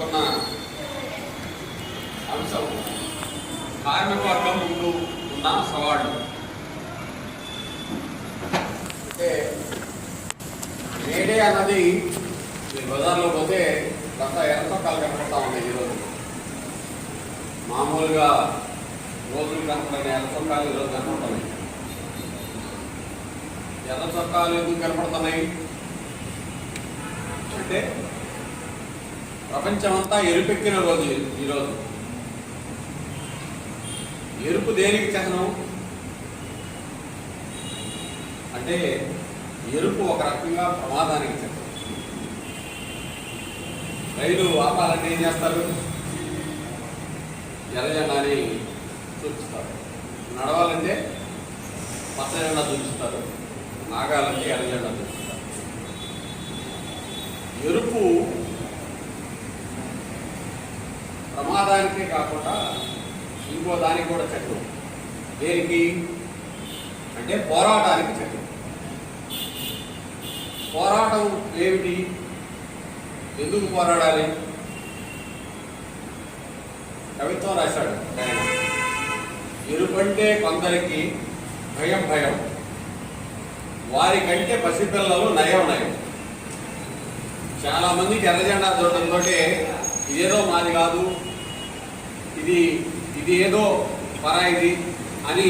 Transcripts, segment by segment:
తీసుకున్న అంశం కార్మిక వర్గం ముందు ఉన్న సవాళ్ళు. అంటే మేడే అన్నది మీరు బజార్లో పోతే గత ఎర్రచొక్కాలు కనపడతా ఉన్నాయి. ఈరోజు మామూలుగా రోజులు కనపడని ఎర్రచొక్కాలు ఈరోజు కనపడుతున్నాయి. ఎర్రచొక్కాలు ఎందుకు కనపడుతున్నాయి అంటే ప్రపంచమంతా ఎరుపెక్కిన రోజు ఈరోజు. ఎరుపు దేనికి చిహ్నం అంటే ఎరుపు ఒక రకంగా ప్రమాదానికి చిహ్నం. రైలు ఆపాలంటే ఏం చేస్తారు? ఎర్రజెండాని చూపిస్తారు. నడవాలంటే పచ్చ జెండా చూపిస్తారు. ఆగాలంటే ఎర్రజెండా చూపిస్తారు. ఎరుపు ప్రమాదానికే కాకుండా ఇంకో దానికి కూడా చట్టం. దేనికి అంటే పోరాటానికి చట్టం. పోరాటం ఏమిటి? ఎందుకు పోరాడాలి? కవిత్వం రాశాడు ఆయన. ఎరుపంటే కొందరికి భయం భయం, వారికంటే పసిపిల్లలు నయం నయం. చాలా మందికి ఎర్రజెండా చూడటంతో ఇదేదో మాది కాదు, ఇది ఏదో పరాయిది అని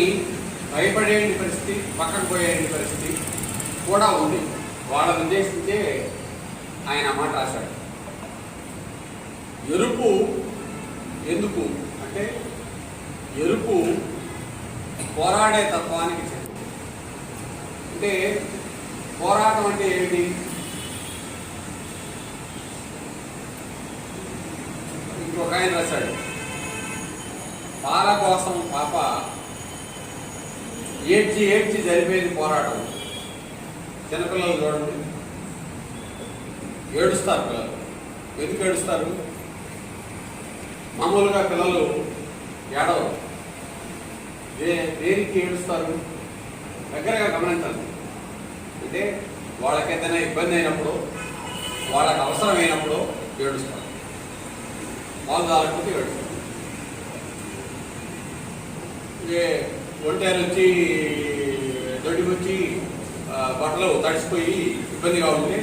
భయపడే పరిస్థితి, పక్కకు పోయే పరిస్థితి కూడా ఉంది. వాళ్ళని ఉద్దేశించే ఆయన మాట రాశాడు. ఎరుపు ఎందుకు అంటే ఎరుపు పోరాడే తత్వానికి చెంది. అంటే పోరాటం అంటే ఏమిటి? ఇంకొక ఆయన రాశాడు, పాల కోసం పాప ఏడ్చి ఏడ్చి జరిపేది పోరాటం. చిన్నపిల్లలు చూడండి, ఏడుస్తారు పిల్లలు. ఎందుకు ఏడుస్తారు? మామూలుగా పిల్లలు ఏడవరు. దేనికి ఏడుస్తారు? దగ్గరగా గమనించండి. అంటే వాళ్ళకి ఏదైనా ఇబ్బంది అయినప్పుడు, వాళ్ళకి అవసరమైనప్పుడు ఏడుస్తారు. వాళ్ళు దాలకపోతే ఏడుస్తారు. ఒంటేరు వచ్చి దొడ్డికి వచ్చి బట్టలు తడిసిపోయి ఇబ్బందిగా ఉంటే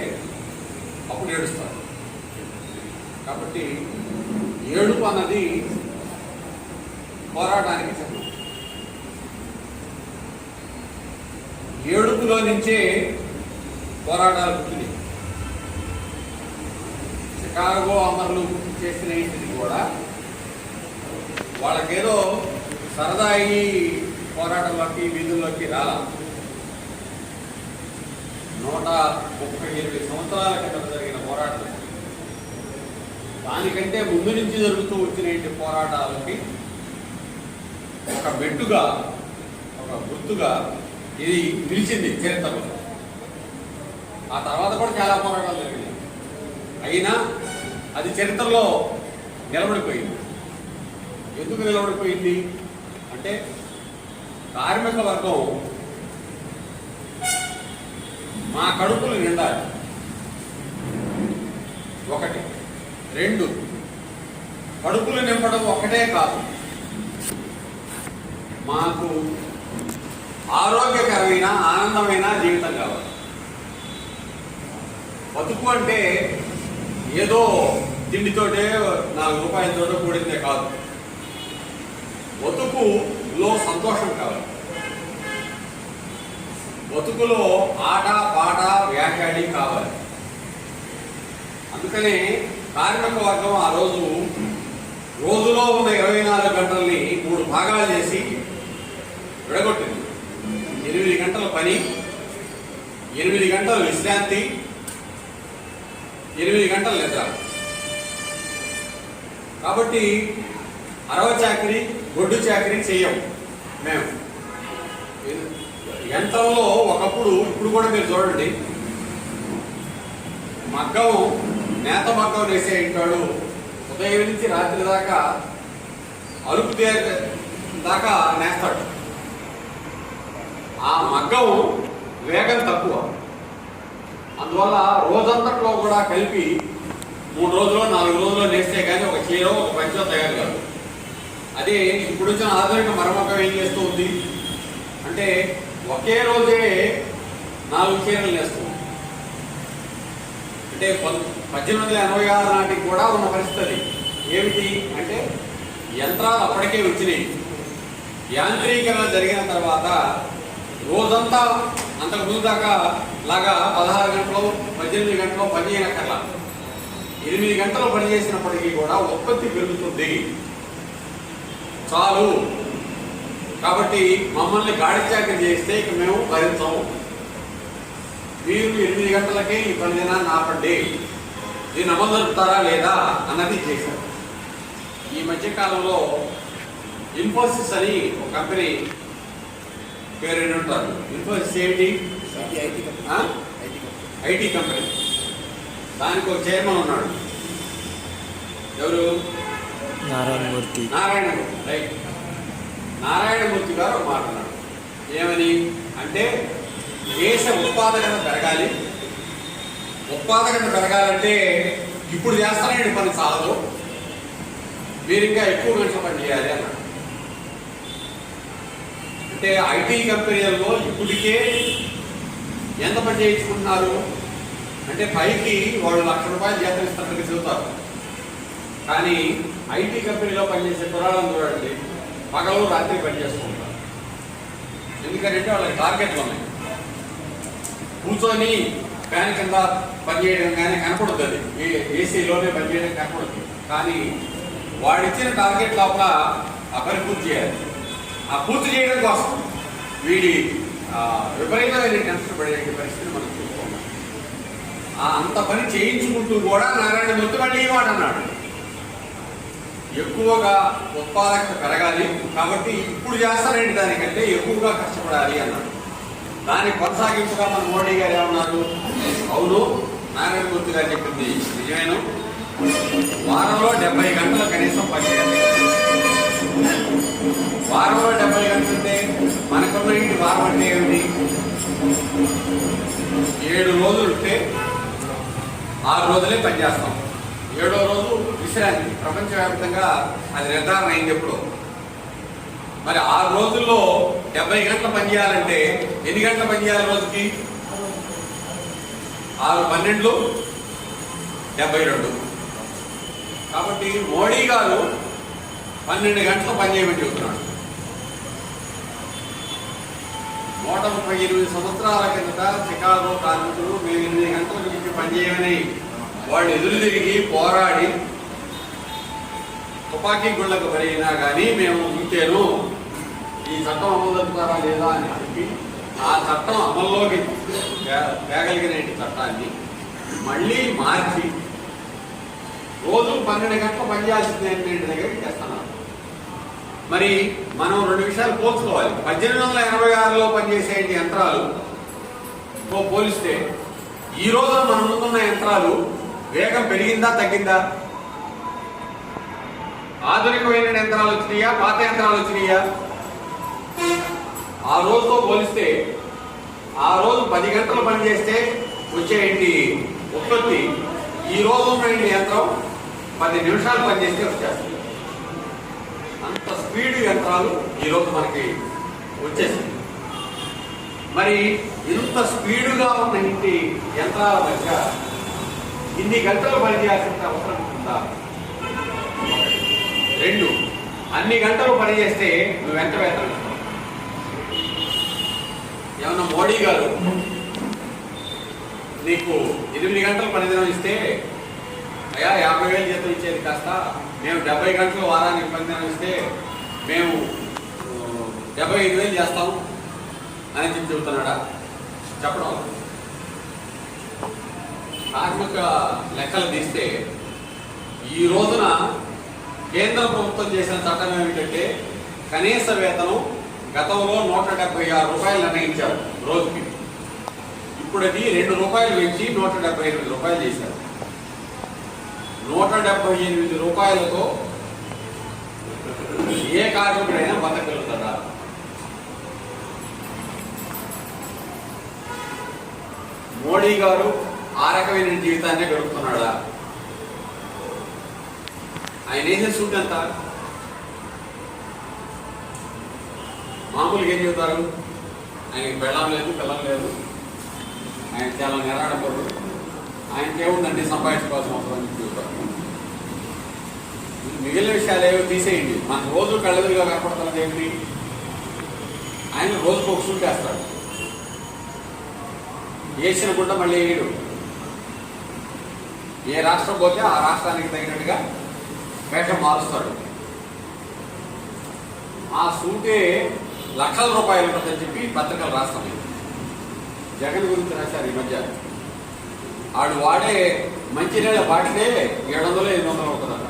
అప్పుడు ఏడుస్తారు. కాబట్టి ఏడుపు అన్నది పోరాటానికి చిహ్నం. ఏడుపులో నుంచే పోరాటాలు పుట్టింది. చికాగో అమరులు చేసిన ఇంటిది కూడా వాళ్ళకేదో సరదా అయ్యి పోరాటంలోకి వీధుల్లోకి రాలా. 138 సంవత్సరాల కింద జరిగిన పోరాటం, దానికంటే ముందు నుంచి జరుగుతూ వచ్చిన పోరాటాలకి ఒక మెట్టుగా, ఒక గుర్తుగా ఇది నిలిచింది చరిత్రలో. ఆ తర్వాత కూడా చాలా పోరాటాలు జరిగినాయి. అయినా అది చరిత్రలో నిలబడిపోయింది. ఎందుకు నిలబడిపోయింది అంటే కార్మిక వర్గం మా కడుపులు నిండాలి, ఒకటి. 2, కడుపులు నింపడం ఒకటే కాదు, మాకు ఆరోగ్యకరమైన ఆనందమైన జీవితం కావాలి. బతుకు అంటే ఏదో తిండితోటే 4 రూపాయలతోటో కూడిందే కాదు. బతుకులో సంతోషం కావాలి. బతుకులో ఆట పాట వ్యాఖ్యాడి కావాలి. అందుకనే కార్మిక వర్గం ఆ రోజులో ఉన్న 24 గంటల్ని 3 భాగాలు చేసి విడగొట్టింది. 8 గంటల పని, 8 గంటల విశ్రాంతి, 8 గంటల నిద్ర. కాబట్టి 60 చాకరీ, గొడ్డు చాకరీ చెయ్యం మేము. యంత్రంలో ఒకప్పుడు, ఇప్పుడు కూడా మీరు చూడండి, మగ్గం, నేత మగ్గం వేసే ఇంటాడు. ఉదయం నుంచి రాత్రి దాకా అలుపు దాకా నేస్తాడు. ఆ మగ్గం వేగం తక్కువ, అందువల్ల రోజంతట్లో కూడా కలిపి 3 రోజులు 4 రోజుల్లో నేస్తే కానీ ఒక చీర ఒక పంచో తయారు కాదు. అదే ఇప్పుడు వచ్చిన ఆధునిక మరమ్మకం ఏం చేస్తూ ఉంది అంటే ఒకే రోజే 4 చీరలు నేస్తుంది. అంటే 1886 నాటికి కూడా ఉన్న పరిస్థితి ఏమిటి అంటే యంత్రాలు అప్పటికే వచ్చినాయి. యాంత్రీకరణ జరిగిన తర్వాత రోజంతా అంతకు ముందు దాకా లాగా 16 గంటలు 18 గంటలు పని చేయనక్కర్లా, 8 గంటలు పని చేసినప్పటికీ కూడా ఉత్పత్తి పెరుగుతుంది చాలు. కాబట్టి మమ్మల్ని గాడి చాకరీ చేస్తే ఇక మేము భరించాము, మీరు 8 గంటలకే ఈ పని దినాన్ని ఆపండి, దీన్ని అమలు జరుపుతారా లేదా అన్నది చేశారు. ఈ మధ్యకాలంలో ఇన్ఫోసిస్ అని ఒక కంపెనీ పేరు ఉంటారు. ఇన్ఫోసిస్ ఏంటి? IT company. దానికి ఒక చైర్మన్ ఉన్నాడు. ఎవరు? నారాయణమూర్తి. రైట్. నారాయణమూర్తి గారు మాట్లాడారు. ఏమని అంటే దేశ ఉత్పాదకత పెరగాలి, ఉత్పాదకత పెరగాలంటే ఇప్పుడు చేస్తానండి పని చాలదు, మీరు ఇంకా ఎక్కువ గంటలు పని చేయాలి అన్నాడు. అంటే ఐటీ కంపెనీలలో ఇప్పటికే ఎంత పని చేయించుకుంటున్నారు అంటే పైకి వాళ్ళు ₹1,00,000 జీతం ఇస్తున్నట్టుగా చెబుతారు. కానీ ఐటీ కంపెనీలో పనిచేసే కుర్రాళ్ళని చూడండి, పగలు రాత్రి పనిచేస్తుంటారు. ఎందుకంటే వాళ్ళకి టార్గెట్లు ఉన్నాయి. కూర్చొని ఫ్యాన్ కింద పనిచేయడం కానీ కనపడుతుంది, అది ఏసీలోనే పనిచేయడం కనపడుతుంది. కానీ వాడిచ్చిన టార్గెట్ లోపల ఆ పని పూర్తి చేయాలి. ఆ పూర్తి చేయడం కోసం వీడి విపరీతమైన టెన్షన్ పడే పరిస్థితిని మనం చూసుకోవాలి. అంత పని చేయించుకుంటూ కూడా నారాయణమూర్తి మళ్ళీ మాట అన్నాడు, ఎక్కువగా ఉత్పాదకత పెరగాలి కాబట్టి ఇప్పుడు చేస్తానండి దానికంటే ఎక్కువగా కష్టపడాలి అన్నాడు. దానికి కొనసాగింపుగా మన మోడీ గారు ఏమన్నారు? అవును, నారాయణమూర్తి గారు చెప్పింది నిజమేను, వారంలో 70 గంటలు కనీసం పనిచేయాలి. వారంలో 70 గంటలు అంటే మనకున్న ఇంటి వారం అంటే ఏమిటి? 7 రోజులు ఉంటే 6 రోజులే పనిచేస్తాం, 7వ రోజు విశ్రాంతి. ప్రపంచవ్యాప్తంగా అది నిర్ధారణ అయింది ఎప్పుడు. మరి 6 రోజుల్లో 70 గంటలు పనిచేయాలంటే ఎన్ని గంటలు పనిచేయాలి రోజుకి? 6 12 72. కాబట్టి మోడీ గారు 12 గంటలు పనిచేయమని చెబుతున్నాడు. 138 సంవత్సరాల కిందట చికాగో కార్మికులు మేము 8 గంటల నుంచి పనిచేయమని వాళ్ళు ఎదురు తిరిగి పోరాడి తుపాకీ గుళ్ళకు బరైనా కానీ మేము ఉంటేను ఈ చట్టం అమలు జరుపుతారా లేదా అని చెప్పి ఆ చట్టం అమల్లోకి తేగలిగిన చట్టాన్ని మళ్ళీ మార్చి రోజు 12 గంటలు పనిచేయాల్సింది దగ్గరికి చేస్తున్నారు. మరి మనం 2 విషయాలు పోల్చుకోవాలి. 1886లో పనిచేసే యంత్రాలు పోలిస్తే ఈ రోజు మన ముందున్న యంత్రాలు వేగం పెరిగిందా తగ్గిందా? ఆధునికమైన యంత్రాలు వచ్చినాయా పాత యంత్రాలు వచ్చినాయా? ఆ రోజుతో పోలిస్తే ఆ రోజు 10 గంటలు పనిచేస్తే వచ్చేయండి ఉత్పత్తి, ఈ రోజు ఉన్న యంత్రం 10 నిమిషాలు పనిచేస్తే వచ్చేస్తుంది. అంత స్పీడ్ యంత్రాలు ఈరోజు మనకి వచ్చేసింది. మరి ఇంత స్పీడుగా ఉన్న ఇంటి యంత్రాల మధ్య ఇన్ని గంటలు పనిచేయాల్సిన అవసరం ఉందా? 2, అన్ని గంటలు పనిచేస్తే నువ్వు ఎంత వేతనం ఇస్తావు? ఏమన్నా మోడీ గారు నీకు 8 గంటలు పనిదినం ఇస్తే అయ్యా 50,000 జీతం ఇచ్చేది కాస్త మేము 70 గంటలు వారానికి పనిదినం ఇస్తే మేము 75,000 చేస్తాం అని చెబుతున్నాడా? చెప్పడం. కార్మిక లెక్కలు తీస్తే ఈ రోజున కేంద్ర ప్రభుత్వం చేసిన చట్టం ఏమిటంటే కనీస వేతనం గతంలో ₹176 నిర్ణయించారు రోజుకి. ఇప్పుడు అది ₹2 పెంచి ₹178 చేశారు. ₹178తో ఏ కార్మికుడైనా బతకగలుగుతాడా? మోడీ గారు ఆ రకమైన జీవితాన్ని గడుపుతున్నాడా? ఆయన వేసే సూట్ ఎంత? మామూలుగా ఏం చెబుతారు? ఆయనకి బెళ్ళం లేదు, పిల్లం లేదు, ఆయన చాలా నిరాడపడు, ఆయనకేముందండి సంపాదించుకోవాల్సిన అవసరం అని చెబుతారు. మిగిలిన విషయాలు ఏవో తీసేయండి. మనకు రోజు కళ్ళెదురుగా కనపడుతున్నది ఏమిటి? ఆయన రోజుకు ఒక సూట్ వేస్తాడు, వేసిన గుంట మళ్ళీ వేయడు. ఏ రాష్ట్రం పోతే ఆ రాష్ట్రానికి తగినట్టుగా వేషం మారుస్తాడు. ఆ సూటే లక్షల రూపాయలు ఉంటుందని చెప్పి పత్రికలు రాస్తాం. జగన్ గురించి రాశారు ఈ మధ్య. ఆడు వాడే మంచినీళ్ళ బాటిలే 700-800 అవుతుందట.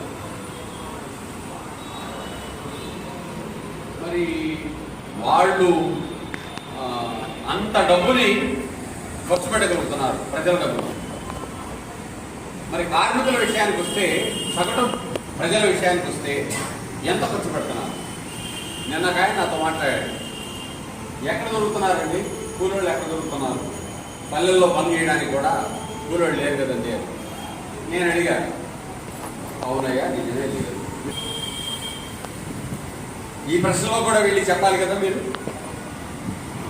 మరి వాళ్ళు అంత డబ్బుని ఖర్చు పెట్టగలుగుతున్నారు, ప్రజల డబ్బులు. మరి కార్మికుల విషయానికి వస్తే, సగటు ప్రజల విషయానికి వస్తే ఎంత ఖర్చు పెడుతున్నారు? నిన్న ఆయన నాతో మాట్లాడాడు. ఎక్కడ దొరుకుతున్నారండి కూలోళ్ళు? ఎక్కడ దొరుకుతున్నారు? పల్లెల్లో పని చేయడానికి కూడా కూలోళ్ళు లేరు కదండి. నేను అడిగాను, అవునయ్యా నిజమే లేదు. ఈ ప్రశ్నలో కూడా వెళ్ళి చెప్పాలి కదా మీరు.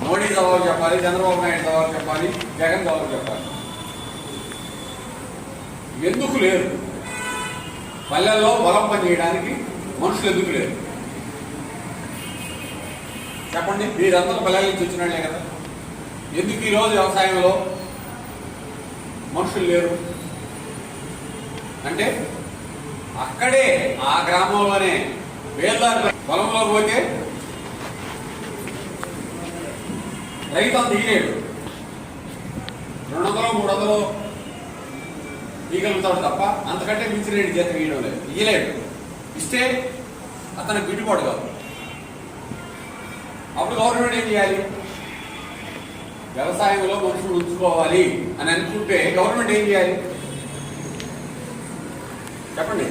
మోడీ జవాబు చెప్పాలి, చంద్రబాబు నాయుడు జవాబు చెప్పాలి, జగన్ జవాబు చెప్పాలి. ఎందుకు లేరు? పల్లెల్లో పొలం పని చేయడానికి మనుషులు ఎందుకు లేరు చెప్పండి. మీరందరూ పల్లెల నుంచి వచ్చిన వాళ్ళే కదా. ఎందుకు ఈరోజు వ్యవసాయంలో మనుషులు లేరు అంటే, అక్కడే ఆ గ్రామంలోనే వేల్దారు పొలంలో పోతే రైతు అంత ఇయ్యలేడు. 200-300 ఇయ్యగలుగుతాడు తప్ప అంతకంటే మించిన రేటు జీతం ఇయ్యడం లేదు, ఇయ్యలేడు. ఇస్తే అతనికి గిట్టుబాటు కాదు. అప్పుడు గవర్నమెంట్ ఏం చేయాలి? వ్యవసాయంలో మనుషులు ఉంచుకోవాలి అని అనుకుంటే గవర్నమెంట్ ఏం చేయాలి చెప్పండి?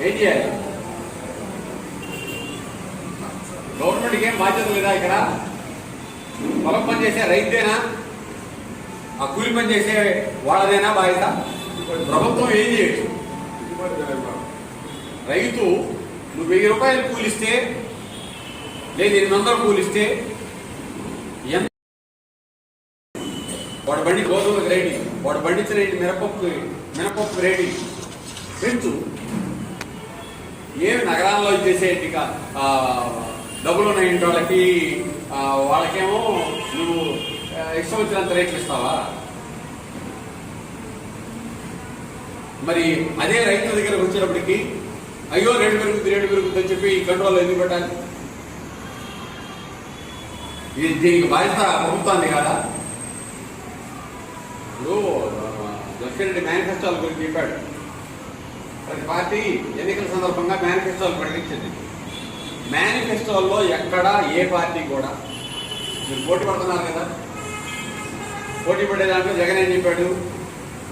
ఏం చేయాలి? గవర్నమెంట్కి ఏం బాధ్యత లేదా? ఇక్కడ పొలం పని చేసే రైతేనా, ఆ కూలి పని చేసే వాళ్ళదేనా బాధ్యత? ప్రభుత్వం ఏం చేయొచ్చు? రైతు నువ్వు 1000 రూపాయలు కూలిస్తే, లేదు 800 కూలిస్తే, ఎంత వాడు బండి గోధుమలకు రేడి, వాడు పండించిన మినపప్పు రేడి పెంచు. ఏమి నగరాల్లో చేసేటి డబ్బులు ఉన్న ఇంటి వాళ్ళకి వాళ్ళకేమో నువ్వు ఇష్టం వచ్చినంత రేట్లు ఇస్తావా? మరి అదే రైతుల దగ్గరకు వచ్చేటప్పటికి అయ్యో రేటు పెరుగుతుంది అని చెప్పి ఈ కంట్రోల్ ఎందుకు పెట్టాలి? దీనికి బాధ్యత ప్రభుత్వాన్ని కాదా? ఇప్పుడు దక్షిణ మేనిఫెస్టోల గురించి చెప్పాడు. ప్రతి పార్టీ ఎన్నికల సందర్భంగా మేనిఫెస్టోలు ప్రకటించింది. మేనిఫెస్టోల్లో ఎక్కడా ఏ పార్టీ కూడా, మీరు పోటీ పడుతున్నారు కదా, పోటీ పడే దాంట్లో జగన్ ఏం చెప్పాడు?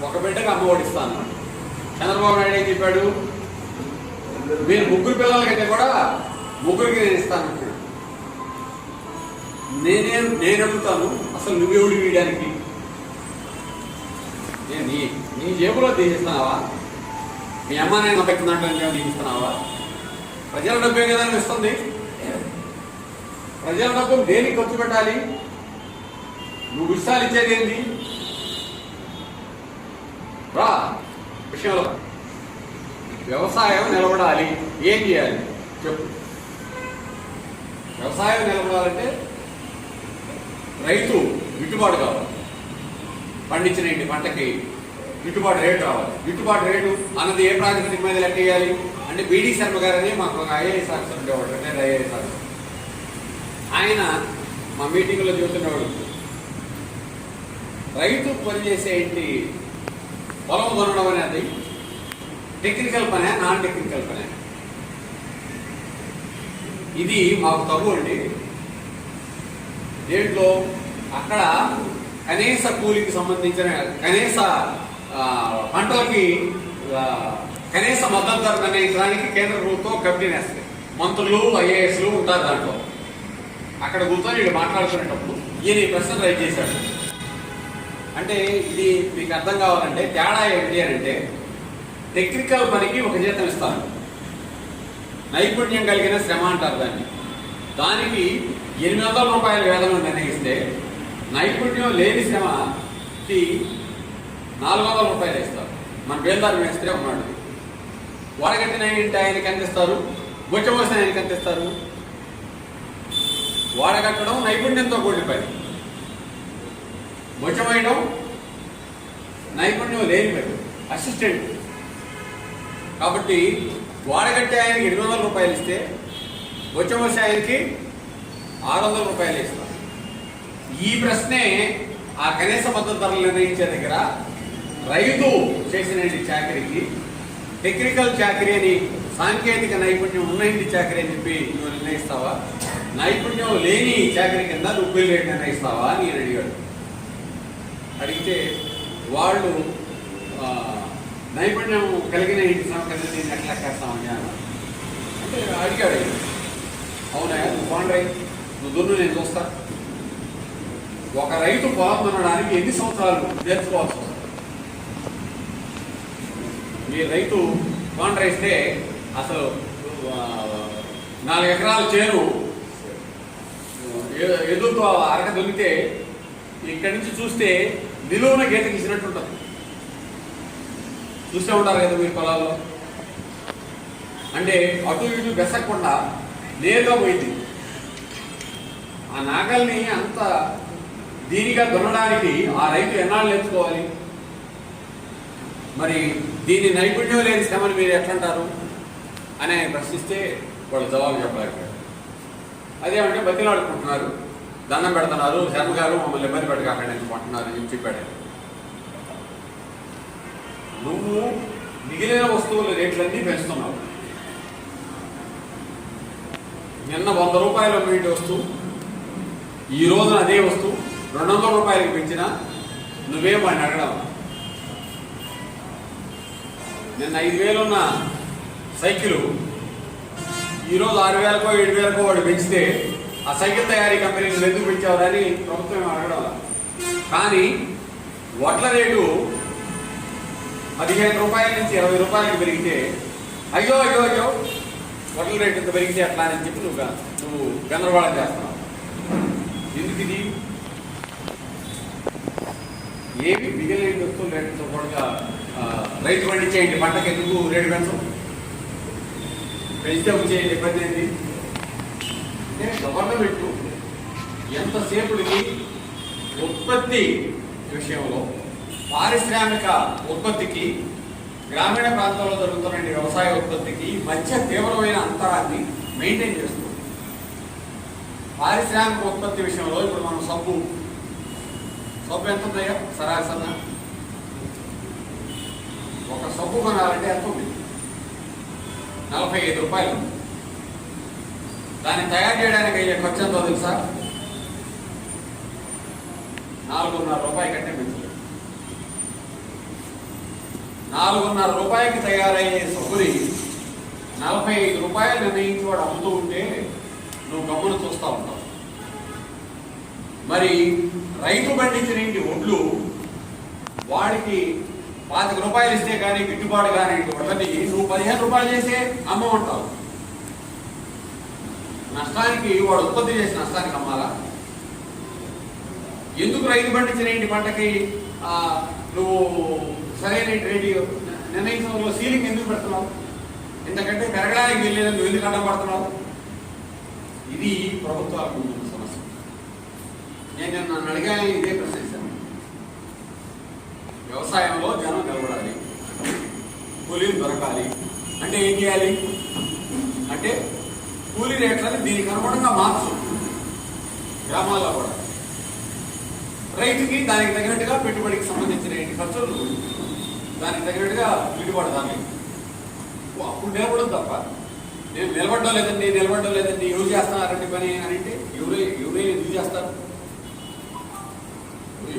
ఒక బిడ్డకు అమ్మ ఓడిస్తాను. చంద్రబాబు నాయుడు ఏం చెప్పాడు? మీరు 3 పిల్లలకైతే కూడా 3కి నేను ఇస్తాను. నేను అడుగుతాను, అసలు నువ్వెవడు వీయడానికి? నీ జేబులో తీసిస్తున్నావా? మీ అమ్మ నేను పెట్టిన దాంట్లో తీసిస్తున్నావా? ప్రజల డబ్బే కదా ఇస్తుంది. ప్రజల డబ్బు దేనికి ఖర్చు పెట్టాలి? నువ్వు విషయాలు ఇచ్చేది ఏంటి? రా విషయంలో వ్యవసాయం నిలబడాలి. ఏం చేయాలి చెప్పు? వ్యవసాయం నిలబడాలంటే రైతు గిట్టుబాటు కావాలి. పండించిన ఇంటి పంటకి గిట్టుబాటు రేటు రావాలి. గిట్టుబాటు రేటు అన్నది ఏ ప్రాతిపదిక మీద లెక్క వేయాలి అంటే, బీడీ శర్మ గారని మాకు ఒక ఐఏఎస్ ఆఫీసర్ ఉండేవాడు, రిటైర్డ్ ఐఏఎస్ ఆఫీసర్. ఆయన మా మీటింగ్లో చూస్తున్నవాడు, రైతు పనిచేసే ఇంటి పొలం కొనడం అనేది టెక్నికల్ పనే, నాన్ టెక్నికల్ పనే? ఇది మాకు తగు అండి. దేంట్లో అక్కడ కనీస కూలికి సంబంధించిన కనీస పంటలకి కనీస మద్దతు ధర నిర్ణయించడానికి కేంద్ర ప్రభుత్వం కమిటీ వేస్తుంది. మంత్రులు ఐఏఎస్లు ఉంటారు దాంట్లో. అక్కడ కూర్చొని వీళ్ళు మాట్లాడుకునేటప్పుడు ఈయన ఈ ప్రశ్న రైజ్ చేశాడు. అంటే ఇది మీకు అర్థం కావాలంటే తేడా ఏంటి అని అంటే టెక్నికల్ పనికి ఒక జీతం ఇస్తారు, నైపుణ్యం కలిగిన శ్రమ అంటారు దాన్ని. దానికి 800 రూపాయల వేతనం నిర్ణయిస్తే నైపుణ్యం లేని శ్రమకి 400 రూపాయలు ఇస్తారు. మన బేల్దారు మేస్త్రి ఉన్నాడు, వాడగట్టిన ఆయనకి ఎంత ఇస్తారు, బొచ్చమోసిన ఆయనకి ఎంత ఇస్తారు. వాడగట్టడం నైపుణ్యంతో కూడిన పని, బొచ్చమేయడం నైపుణ్యం లేని పని, అసిస్టెంట్. కాబట్టి వాడగట్టే ఆయనకి 800 రూపాయలు ఇస్తే బొచ్చమోసే ఆయనకి 600 రూపాయలు ఇస్తారు. ఈ ప్రశ్నే ఆ కనీస మద్దతు ధరలు నిర్ణయించే దగ్గర రైతు చేసిన చాకరీకి టెక్నికల్ చాకరీ అని, సాంకేతిక నైపుణ్యం ఉన్న చాకరీ అని చెప్పి నువ్వు నిర్ణయిస్తావా, నైపుణ్యం లేని చాకరీ కింద నువ్వు బిల్ రేట్ నిర్ణయిస్తావా అని నేను అడిగాడు. అడిగితే వాళ్ళు నైపుణ్యం కలిగిన ఇంటి శ్రమ కింద నేను ఎట్లా చేస్తామని అంటే అడిగాడు. అవునా, నువ్వు బాగుండ్రై, నువ్వు దున్ను, నేను చూస్తా. ఒక రైతు పొలం దున్నడానికి ఎన్ని సంవత్సరాలు నేర్చుకోవాల్సి వస్తుంది? మీ రైతు కాంట్రాయిస్తే అసలు 4 ఎకరాల చేను ఎదురుతో అరక దొరికితే ఇక్కడి నుంచి చూస్తే నిలువున గీత గీసినట్టు ఉంటుంది. చూస్తూ ఉంటారు కదా మీరు పొలాల్లో. అంటే అటు ఇటు బెసకుండా నేరుగా పోయింది. ఆ నాగల్ని అంత దీనిగా దున్నడానికి ఆ రైతు ఎన్నాళ్ళు నేర్చుకోవాలి? మరి దీని నైపుణ్యం లేని శ్రమని మీరు ఎట్లంటారు అని ఆయన ప్రశ్నిస్తే వాళ్ళు జవాబు చెప్పలేకపోయారు. అదేమంటే బతిలాడుకుంటున్నారు, దండం పెడుతున్నారు, శర్మ గారు మమ్మల్ని ఇబ్బంది పెట్టకండి అనుకుంటున్నారు అని చెప్పాడు. నువ్వు మిగిలిన వస్తువుల రేట్లన్నీ పెంచుతున్నావు. నిన్న 100 రూపాయలు అమ్మేటి వస్తువు ఈ రోజున అదే వస్తువు 200 రూపాయలకి పెంచినా నువ్వేం వాడిని అడగడం. నిన్న 5,000 ఉన్న సైకిల్ ఈరోజు 6,000కో 7,000కో వాడు పెంచితే ఆ సైకిల్ తయారీ కంపెనీలు ఎందుకు పెంచావని ప్రభుత్వం అడగడం. కానీ వడ్ల రేటు 15 రూపాయల నుంచి 20 రూపాయలకి పెరిగితే అయ్యో అయ్యో అయ్యో వడ్ల రేటు ఇంత పెరిగితే ఎట్లా అని చెప్పి నువ్వు గందరగోళం చేస్తున్నావు. ఎందుకు ఇది? ఏమి మిగిలిన వస్తువులు రేటుతో కూడా రైతు పండించేయండి పంటకు ఎందుకు రేటు పెంచం? పెంచితే వచ్చేయండి, ఇబ్బంది ఏంటి అంటే గవర్నమెంట్ ఎంతసేపుడికి ఉత్పత్తి విషయంలో పారిశ్రామిక ఉత్పత్తికి గ్రామీణ ప్రాంతాల్లో జరుగుతున్న వ్యవసాయ ఉత్పత్తికి మధ్య తీవ్రమైన అంతరాన్ని మెయింటైన్ చేస్తుంది. పారిశ్రామిక ఉత్పత్తి విషయంలో ఇప్పుడు మనం సబ్బు ఎంత ఉందయ్యా సరాసరి? ఒక సబ్బు కొనాలంటే ఎంత ఉంది? 45 రూపాయలు. దాన్ని తయారు చేయడానికి అయ్యే ఖర్చు ఎంతో తెలుసా? 4.5 రూపాయలు కంటే పెంచలేదు. 4.5 రూపాయలకి తయారయ్యే సబ్బుని 45 రూపాయలు నిర్ణయించి వాడు అమ్ముతూ ఉంటే నువ్వు గమ్మున చూస్తూ ఉంటావు. మరి రైతు పండించిన ఒడ్లు వాడికి 25 రూపాయలు ఇస్తే కానీ గిట్టుబాటు కానీ వడ్లని నువ్వు 15 రూపాయలు చేసే అమ్మమంటావు. నష్టానికి వాడు ఉత్పత్తి చేసిన నష్టానికి అమ్మాలా? ఎందుకు రైతు పండించిన పంటకి నువ్వు సరైన రేటు నిర్ణయించడంలో సీలింగ్ ఎందుకు పెడుతున్నావు? ఎందుకంటే పెరగడానికి వెళ్ళేది నువ్వు ఎందుకు అడ్డం పడుతున్నావు? ఇది ప్రభుత్వాలకు ఉన్న సమస్య. నేను నన్ను అడిగా ఇదే ప్రశ్నిస్తాను. వ్యవసాయంలో జనం నిలబడాలి, కూలీలు దొరకాలి అంటే ఏం చేయాలి అంటే కూలీ రేట్లని దీనికి అనుగుణంగా మార్చు. గ్రామాల్లో కూడా రైతుకి దానికి తగినట్టుగా పెట్టుబడికి సంబంధించిన ఖర్చులు దానికి తగినట్టుగా గిట్టుబాటు దాన్ని అప్పుడు నిలబడదు తప్ప నేను నిలబడడం లేదండి ఎవరు చేస్తున్నారండి పని అని అంటే ఎవరైనా ఎందుకు చేస్తారు?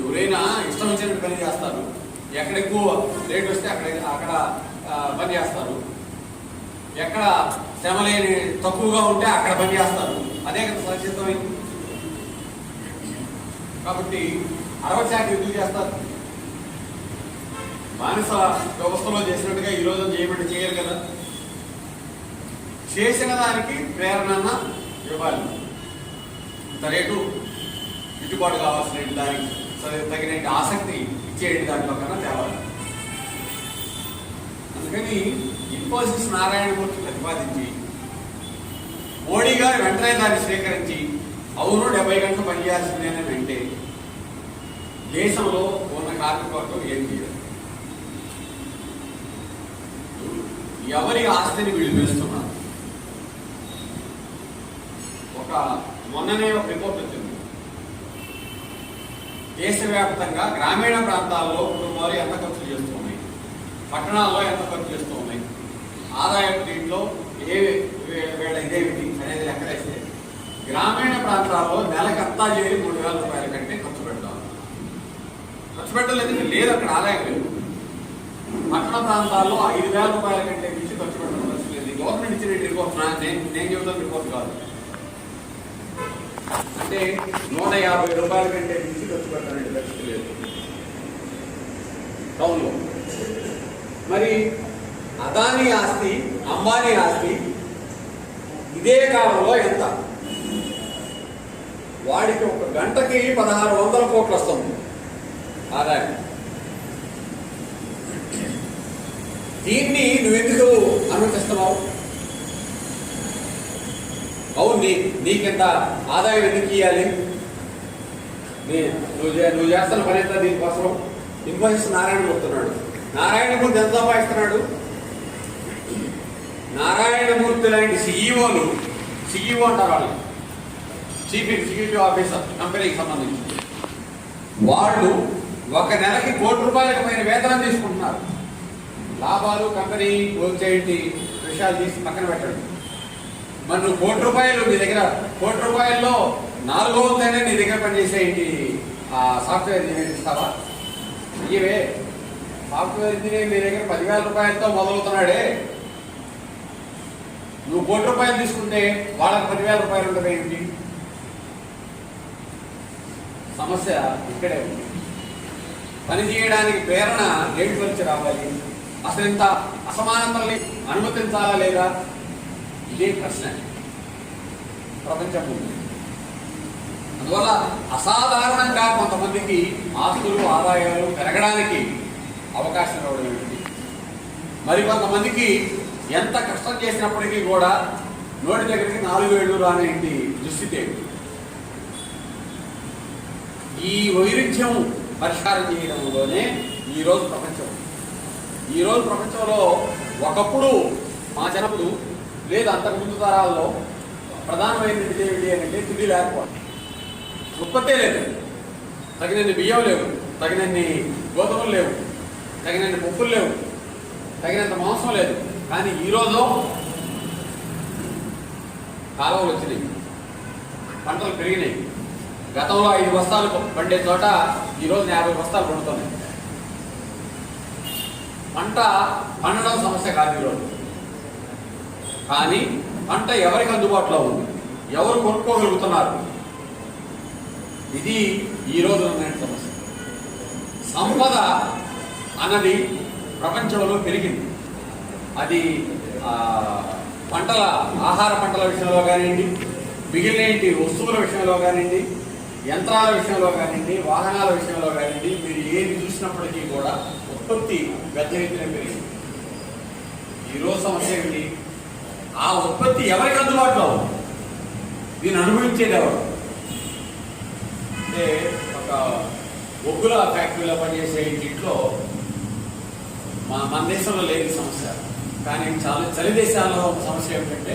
ఎవరైనా ఇష్టం వచ్చినట్టు పని చేస్తారు. ఎక్కడ ఎక్కువ రేట్ వస్తే అక్కడ పని చేస్తారు. ఎక్కడ శ్రమ లేని తక్కువగా ఉంటే అక్కడ పని చేస్తారు. అదే కదా సంసిద్ధమైంది. కాబట్టి 60% ఎందుకు చేస్తారు? బానిస వ్యవస్థలో చేసినట్టుగా ఈ రోజు చేయబడి చేయరు కదా. చేసిన దానికి ప్రేరణ ఇవ్వాలి. ఇంత రేటు గిట్టుబాటు కావాల్సిన దానికి తగిన ఆసక్తి ఇచ్చేటి దాంట్లో కన్నా తేవాలి. అందుకని ఇన్ఫోసిస్ నారాయణమూర్తి ప్రతిపాదించి మోడీ గారు వెంటనే దాన్ని స్వీకరించి అవును 70 గంటలు పనిచేయాల్సిందేనని అంటే దేశంలో ఉన్న కార్మిక వర్గం ఏం చేయదు. ఎవరి ఆస్తిని వీళ్ళు వేస్తున్నారు. మొన్ననే ఒక రిపోర్ట్ వచ్చింది. దేశవ్యాప్తంగా గ్రామీణ ప్రాంతాల్లో కుటుంబాలు ఎంత ఖర్చు చేస్తూ ఉన్నాయి, పట్టణాల్లో ఎంత ఖర్చు చేస్తూ ఉన్నాయి, ఆదాయం దీంట్లో ఇదేమిటి అనేది లెక్కలేస్తే గ్రామీణ ప్రాంతాల్లో నెలకంతా చేరి 3,000 రూపాయల కంటే ఖర్చు పెడతాం. ఖర్చు పెట్టలేదు, లేదు అక్కడ ఆదాయం లేదు. పట్టణ ప్రాంతాల్లో 5,000 రూపాయల కంటే మించి ఖర్చు పెట్టడం ఖర్చు లేదు. గవర్నమెంట్ ఇచ్చిన రిపోర్ట్ నేను చెబుతాను రిపోర్ట్ కాదు. అంటే 150 రూపాయల కంటే మించి ఖర్చు పెట్టడానికి పరిస్థితి లేదు టౌన్లో. మరి అదానీ ఆస్తి, అంబానీ ఆస్తి ఇదే కాలంలో ఎంత? వాడికి ఒక గంటకి 1,600 కోట్లు వస్తుంది ఆదాయం. దీన్ని నువ్వెందుకు అనుమతిస్తున్నావు? అవును, నీకెంత ఆదాయం ఎందుకు ఇవ్వాలి? నువ్వు చేస్తున్న పని ఎంత? దీనికోసం ఇన్ఫోసిస్ నారాయణమూర్తున్నాడు. నారాయణమూర్తి ఎంత సంపాదిస్తున్నాడు? నారాయణమూర్తి లాంటి సిఇఓ అంటారు వాళ్ళు, చీఫ్ ఎగ్జిక్యూటివ్ ఆఫీసర్ కంపెనీకి సంబంధించి, వాళ్ళు ఒక నెలకి ₹1,00,00,000 పైన వేతనం తీసుకుంటున్నారు. లాభాలు కంపెనీ వచ్చేటి విషయాలు తీసి పక్కన పెట్టండి. మరి నువ్వు ₹1,00,00,000 నీ దగ్గర ₹1,00,00,000లో 4 వంతైనా నీ దగ్గర పనిచేసేటి సాఫ్ట్వేర్ ఇంజనీర్ ఇస్తావా? ఇవే సాఫ్ట్వేర్ ఇంజనీర్ నీ దగ్గర 10,000 రూపాయలతో మొదలవుతున్నాడే. నువ్వు ₹1,00,00,000 తీసుకుంటే వాళ్ళకి 10,000 రూపాయలు ఉంటుంది ఏంటి? సమస్య ఇక్కడే ఉంది. పని చేయడానికి ప్రేరణ ఏడు కలిసి రావాలి. అసలు ఇంత అసమానతల్ని అనుమతించాలా లేదా? ఇదే ప్రశ్న ప్రపంచం ఉంది. అందువల్ల అసాధారణంగా కొంతమందికి ఆస్తులు, ఆదాయాలు పెరగడానికి అవకాశం ఇవ్వడం ఏమిటి? మరి కొంతమందికి ఎంత కష్టం చేసినప్పటికీ కూడా నోటి దగ్గరికి 4,000 రానేంటి దుస్థితి. ఈ వైరుధ్యం పరిష్కారం చేయడంలోనే ఈరోజు ప్రపంచంలో ఒకప్పుడు మా చిన్నప్పుడు లేదు అంతకుముందు తరాల్లో ప్రధానమైనది ఏమిటి అంటే తిండి లేకపోవడం. ఉత్పత్తే లేదు, తగినన్ని బియ్యం లేవు, తగినన్ని గోధుమలు లేవు, తగినన్ని పప్పులు లేవు, తగినంత మాంసం లేదు. కానీ ఈరోజు కాలువలు వచ్చినాయి, పంటలు పెరిగినాయి. గతంలో 5 బస్తాలు పండే చోట ఈరోజు 50 బస్తాలు పండుతున్నాయి. పంట పండడం సమస్య కాదు ఈరోజు. కానీ పంట ఎవరికి అందుబాటులో ఉంది, ఎవరు కొనుక్కోగలుగుతున్నారు, ఇది ఈరోజు ఉన్న సమస్య. సంపద అన్నది ప్రపంచంలో పెరిగింది. అది ఆహార పంటల విషయంలో కానివ్వండి, మిగిలిన వస్తువుల విషయంలో కానివ్వండి, యంత్రాల విషయంలో కానివ్వండి, వాహనాల విషయంలో కానివ్వండి, మీరు ఏది చూసినప్పటికీ కూడా ఉత్పత్తి పెద్ద ఎత్తున పెరిగింది. ఈరోజు సమస్య ఏంటి? ఆ ఉత్పత్తి ఎవరికి అందుబాటులో ఉంది? దీన్ని అనుభవించేది ఎవరు? అంటే ఒక బొగ్గుల ఫ్యాక్టరీలో పనిచేసే ఇంట్లో మన దేశంలో లేని సమస్య. కానీ చాలా చలి దేశాల్లో సమస్య ఏమిటంటే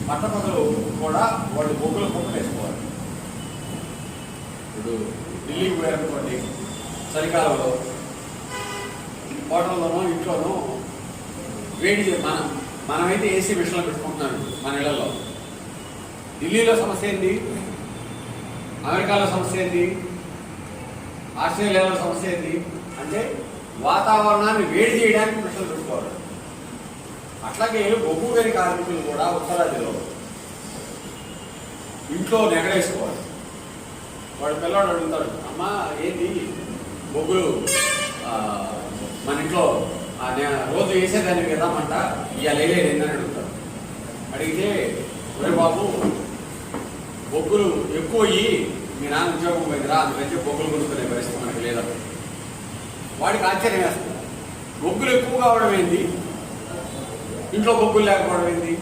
పట్టపగలు కూడా వాళ్ళు బొగ్గుల కుప్పలు వేసుకోవాలి. ఇప్పుడు ఢిల్లీకి పోయారనుకోండి, చలికాలంలో హోటల్లోనో ఇంట్లోనో వేడి మనమైతే ఏసీ మిషన్లో పెట్టుకుంటున్నాను మన ఇళ్లలో. ఢిల్లీలో సమస్య ఏంటి? అమెరికాలో సమస్య ఏంటి? ఆస్ట్రేలియాలో సమస్య ఏంటి? అంటే వాతావరణాన్ని వేడి చేయడానికి మిషన్లు పెట్టుకోవాలి. అట్లాగే బొగ్గు గని కార్మికులు కూడా ఉత్తరాదిలో ఇంట్లో నెగడేసుకోవాలి. వాడు పిల్లవాడు అడుగుతాడు, అమ్మా ఏంటి బొగ్గులు మన ఇంట్లో నేను రోజు వేసేదాన్ని కదా మంట ఇవాళ ఏందని అడుగుతారు. అడిగితే ఒరే బాబు బొగ్గులు ఎక్కువ అయ్యి మీ నాన్న ఉద్యోగం పోయిందిరా, అందుకని బొగ్గులు కొనుక్కునే పరిస్థితి మనకి లేదా. వాడికి ఆశ్చర్యం వేస్తుంది. బొగ్గులు ఎక్కువ కావడం ఏంది, ఇంట్లో బొగ్గులు లేకపోవడం ఏంది?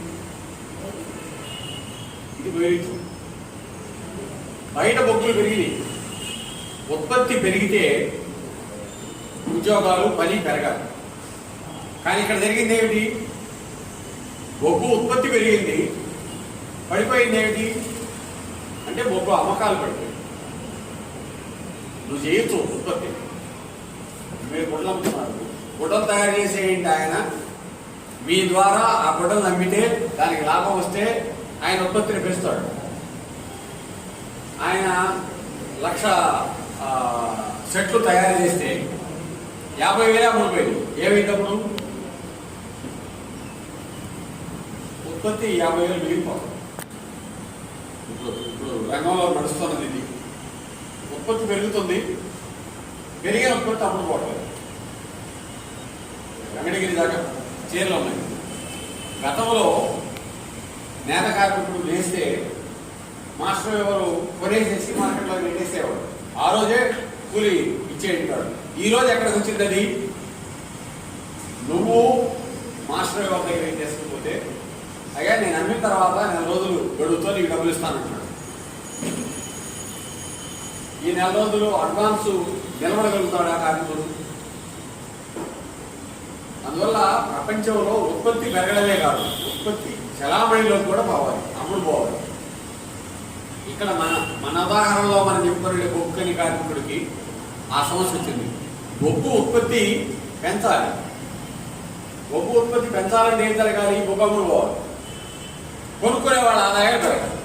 ఇది వేయించు. బయట బొగ్గులు పెరిగినాయి, ఉత్పత్తి పెరిగితే ఉద్యోగాలు పని పెరగాలి. కానీ ఇక్కడ జరిగింది ఏమిటి? బొగ్గు ఉత్పత్తి పెరిగింది, పడిపోయింది ఏమిటి అంటే బొగ్గు అమ్మకాలు పడిపోయింది. నువ్వు చేయొచ్చు ఉత్పత్తి, మీరు గుడ్డలు అమ్ముతున్నారు, గుడ్డలు తయారు చేసేయండి. ఆయన మీ ద్వారా ఆ గుడ్డలు అమ్మితే దానికి లాభం వస్తే ఆయన ఉత్పత్తిని పెంచుతాడు. ఆయన 1,00,000 సెట్లు తయారు చేస్తే 50,000 అమ్ముడుపోయింది. ఏమైందప్పుడు? ఉత్పత్తి 50,000 మిగిలిపోతుంది. ఇప్పుడు రంగంలో నడుస్తున్నది ఇది. ఉత్పత్తి పెరుగుతుంది, పెరిగిన ఉత్పత్తి అప్పుడు పోవట్లేదు. వెంకటగిరి దాకా చీరలు ఉన్నాయి. గతంలో నేత కార్మికుడు వేస్తే మాస్టర్ ఎవరు కొనేసేసి మార్కెట్లో పెట్టేసేవాడు. ఆ రోజే కూలి ఇచ్చేటాడు. ఈ రోజు ఎక్కడికి వచ్చింది అది? నువ్వు మాస్టర్ ఎవరి దగ్గర పెట్టేసుకుపోతే అయ్యా నేను అమ్మిన తర్వాత 4 రోజులు గడువుతో నీకు డబ్బులు ఇస్తానంటున్నాడు. ఈ 4 రోజులు అడ్వాన్స్ నిలబడగలుగుతాడు ఆ కార్మికుడు. అందువల్ల ప్రపంచంలో ఉత్పత్తి పెరగడమే కాదు, ఉత్పత్తి చలామణిలో కూడా పోవాలి, అమ్ముడు పోవాలి. ఇక్కడ మన ఉదాహరణలో మనం చెప్పుకునే బొగ్గుని కార్మికుడికి ఆ సమస్య వచ్చింది. బొగ్గు ఉత్పత్తి పెంచాలి. బొగ్గు ఉత్పత్తి పెంచాలంటే ఏం జరగాలి? బొగ్గు అమ్ముడు పోవాలి. కొనుక్కునే వాళ్ళ ఆదాయాలు పెరగాలి.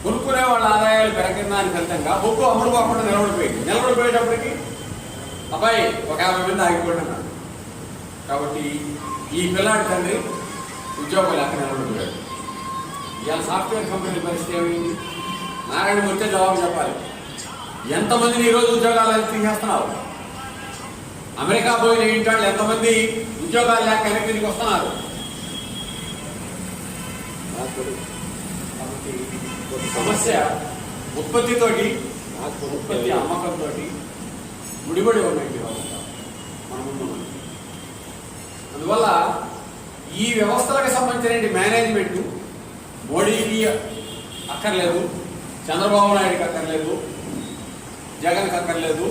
కొనుక్కునే వాళ్ళ ఆదాయాలు పెరగిన దాని ఫలితంగా బొగ్గు అమ్ముడు పోకుండా నిలబడిపోయింది. నిలబడిపోయేటప్పటికి అబ్బాయి ఒక 50 మంది ఆగిపోయినాడు. కాబట్టి ఈ పిల్లాడి తండ్రి ఉద్యోగం లేక నిలబడిపోయాడు. ఇవాళ సాఫ్ట్వేర్ కంపెనీ పరిస్థితి ఏమైంది? నారాయణ వచ్చే జవాబు చెప్పాలి. ఎంతమందిని ఈరోజు ఉద్యోగాలు తీసేస్తున్నావు? అమెరికా పోయిన ఇంటి వాళ్ళు ఎంతమంది ఉద్యోగాలు లేక వెనక్కి వస్తున్నారు? సమస్య ఉత్పత్తితోటి, ఉత్పత్తి అమ్మకంతో ముడిపడి ఉన్నాయి మన ముందు. అందువల్ల ఈ వ్యవస్థలకు సంబంధించిన మేనేజ్మెంట్ మోడీకి అక్కర్లేదు, చంద్రబాబు నాయుడికి అక్కర్లేదు, జగన్కి అక్కర్లేదు,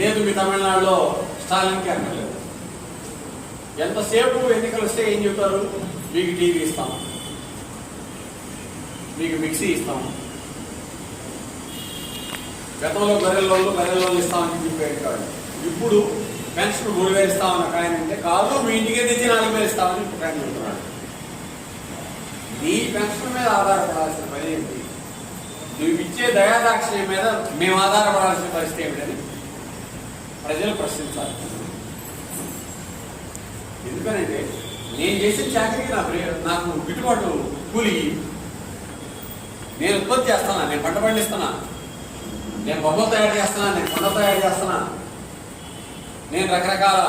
లేదు మీ తమిళనాడులో స్టాలిన్కి అక్కర్లేదు. ఎంతసేపు ఎన్నికలు వస్తే ఏం చెప్తారు? మీకు టీవీ ఇస్తాం, మీకు మిక్సీ ఇస్తాం, గతంలో బర్రెల్లో ఇస్తామని చెప్పేది కాదు. ఇప్పుడు పెన్షన్ 3,000 ఇస్తామని ఒక ఆయన అంటే కాదు, మీ ఇంటికే తెచ్చి 4,000 ఇస్తామని ఒక ఆయన చెప్తున్నాడు. నీ పెన్షన్ మీద ఆధారపడాల్సిన పని ఏంటి? నువ్వు ఇచ్చే దయాదాక్షిణ్యం మీద మేము ఆధారపడాల్సిన పరిస్థితి ఏమిటని ప్రజలు ప్రశ్నించాలి. ఎందుకనంటే నేను చేసిన చాకరీకి నాకు గిట్టుబాటు కూలి, నేను ఉత్పత్తి చేస్తున్నా, నేను పంట పండిస్తున్నా, నేను బొమ్మలు తయారు చేస్తున్నా, నేను కొండ తయారు చేస్తున్నా, నేను రకరకాల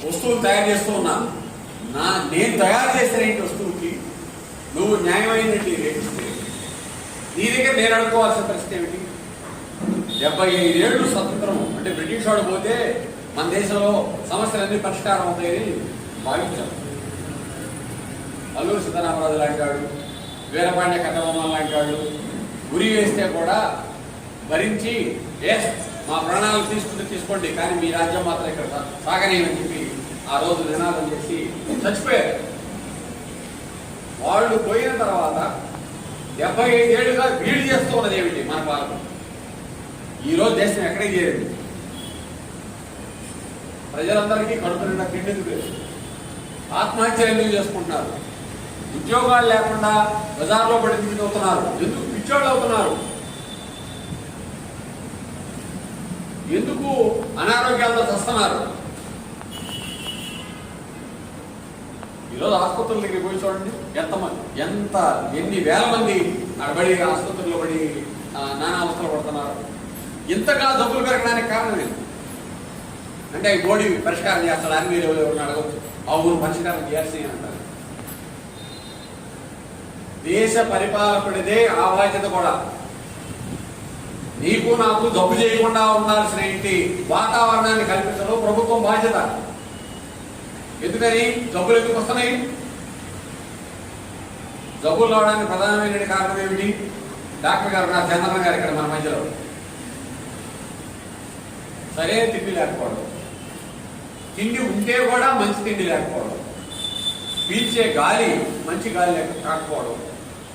వస్తువులు తయారు చేస్తూ ఉన్నా. నేను తయారు చేసిన వస్తువుకి నువ్వు న్యాయమైనటువంటి రేటు ఇస్తే నీ దగ్గర నేను అనుకోవాల్సిన పరిస్థితి ఏమిటి? 75 ఏళ్ళు స్వతంత్రం అంటే బ్రిటిష్ వాడు పోతే మన దేశంలో సమస్యలన్నీ పరిష్కారం అవుతాయని భావించారు. అల్లూరి సీతారామరాజు లాంటి వాడు, వీరపాండ్య కట్టబొమ్మ లాంటి వాడు గురి వేస్తే కూడా భరించి మా ప్రాణాలు తీసుకోండి కానీ మీ రాజ్యం మాత్రం ఇక్కడ సాగనేమని చెప్పి ఆ రోజు నినాదం చేసి చచ్చిపోయారు. వాళ్ళు పోయిన తర్వాత 75 ఏళ్ళుగా వీడు చేస్తూ ఉన్నది ఏమిటి? మన పాలన. ఈరోజు దేశం ఎక్కడికి చేరింది? ప్రజలందరికీ కడుపు నిండా తిండి, ఆత్మహత్యలు ఎందుకు చేసుకుంటున్నారు? ఉద్యోగాలు లేకుండా బజార్లో పడి అవుతున్నారు. ఎందుకు పిచ్చోళ్ళు అవుతున్నారు? ఎందుకు అనారోగ్యాలతో చస్తున్నారు? ఈరోజు ఆసుపత్రుల దగ్గరికి పోయి చూడండి, ఎన్ని వేల మంది అడబడి ఆసుపత్రుల్లో పడి నానా అవస్థలు పడుతున్నారు. ఇంతగా జబ్బులు పెరగడానికి కారణం ఏంటి? అంటే ఈ బోడీ పరిష్కారం చేస్తాడు అని మీరు ఎవరైనా అడగవచ్చు. అవును, పరిష్కారం చేయాల్సి అంటారు. దేశ పరిపాలకుడిదే ఆ బాధ్యత కూడా. నీకు నాకు జబ్బు చేయకుండా ఉండాల్సిన ఇంటి వాతావరణాన్ని కల్పించడం ప్రభుత్వం బాధ్యత. ఎందుకని జబ్బులు ఎందుకు వస్తున్నాయి? జబ్బులు రావడానికి ప్రధానమైన కారణం ఏమిటి? డాక్టర్ గారు నా చంద్రన్న గారు ఇక్కడ మన మధ్యలో సరైన తిండి లేకపోవడం, తిండి ఉంటే కూడా మంచి తిండి లేకపోవడం, పీల్చే గాలి మంచి గాలి కాకపోవడం,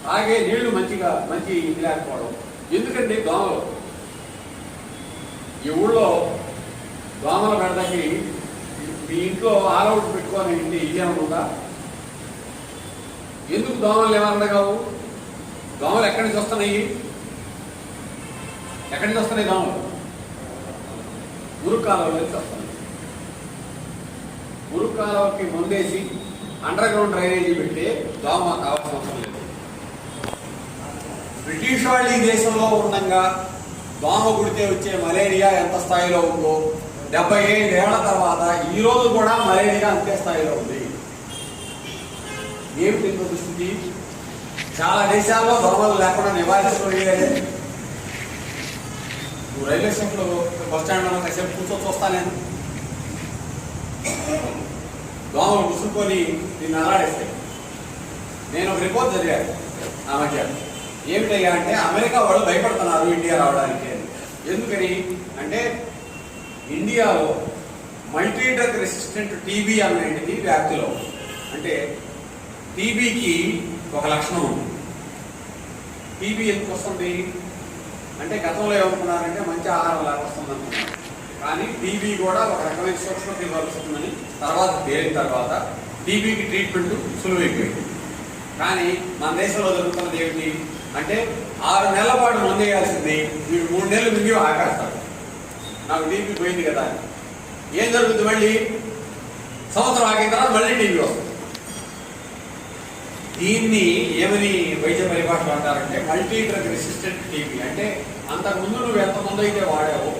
తాగే నీళ్లు మంచి ఇది లేకపోవడం. ఎందుకంటే దోమలు ఈ ఊళ్ళో దోమల బెడదకి మీ ఇంట్లో ఆల్అవుట్ పెట్టుకొని ఇంటి ఇల్లేమన్నా ఉందా? ఎందుకు దోమలు ఏమన్నా కావు? దోమలు ఎక్కడి నుంచి వస్తున్నాయి? ఎక్కడి నుంచి వస్తున్నాయి దోమలు? మురుక్కాలలో నుంచి వస్తున్నాయి. మురుక్కాలకి ముందేసి అండర్ గ్రౌండ్ డ్రైనేజీ పెట్టి దోమ కావాల్సిన అవసరం లేదు. బ్రిటిష్ వాళ్ళు ఈ దేశంలో ఉండగా దోమ కుడితే వచ్చే మలేరియా ఎంత స్థాయిలో ఉందో 75 ఏళ్ల తర్వాత ఈ రోజు కూడా మలేరియా అంతే స్థాయిలో ఉంది. ఏమిటి దుస్థితి? చాలా దేశాల్లో దోమలు లేకుండా నివారించగలిగారు. నువ్వు రైల్వే స్టేషన్లో బస్ స్టాండ్లో కాసేపు కూర్చొని చూస్తా నేను, దోమలు ముసుకొని దీన్ని అలాడేస్తాయి. నేను ఒక రిపోర్ట్ చదివాను ఆ మధ్య. ఏమిటయ్యా అంటే అమెరికా వాళ్ళు భయపడుతున్నారు ఇండియా రావడానికి. ఎందుకని అంటే ఇండియాలో మల్టీ డ్రగ్ రెసిస్టెంట్ టీబీ అనేటిది వ్యాప్తిలో. అంటే టీబీకి ఒక లక్షణం ఉంది. టీబీ ఎందుకు వస్తుంది అంటే గతంలో ఏమనుకున్నారంటే మంచి ఆహారం లాగా వస్తుంది అనుకున్నారు. కానీ టీబీ కూడా ఒక రకమైన సూక్ష్మక్రిమి వస్తుందని తర్వాత తేలిన తర్వాత టీబీకి ట్రీట్మెంట్ సులువైపోయింది. కానీ మన దేశంలో జరుగుతున్నది ఏమిటి అంటే 6 నెలల పాటు మందు వేయాల్సింది వీడు 3 నెలలు మింగి ఆకేస్తాడు. నాకు టీబీ పోయింది కదా. ఏం జరుగుతుంది? మళ్ళీ సంవత్సరం ఆగిన తర్వాత మళ్ళీ టీబీ వస్తుంది. దీన్ని ఏమని వైద్య పరిభాషలు అంటారంటే మల్టీ డ్రగ్ రెసిస్టెంట్ టీబీ. అంటే అంతకుముందు నువ్వు ఎంత మందు అయితే వాడావో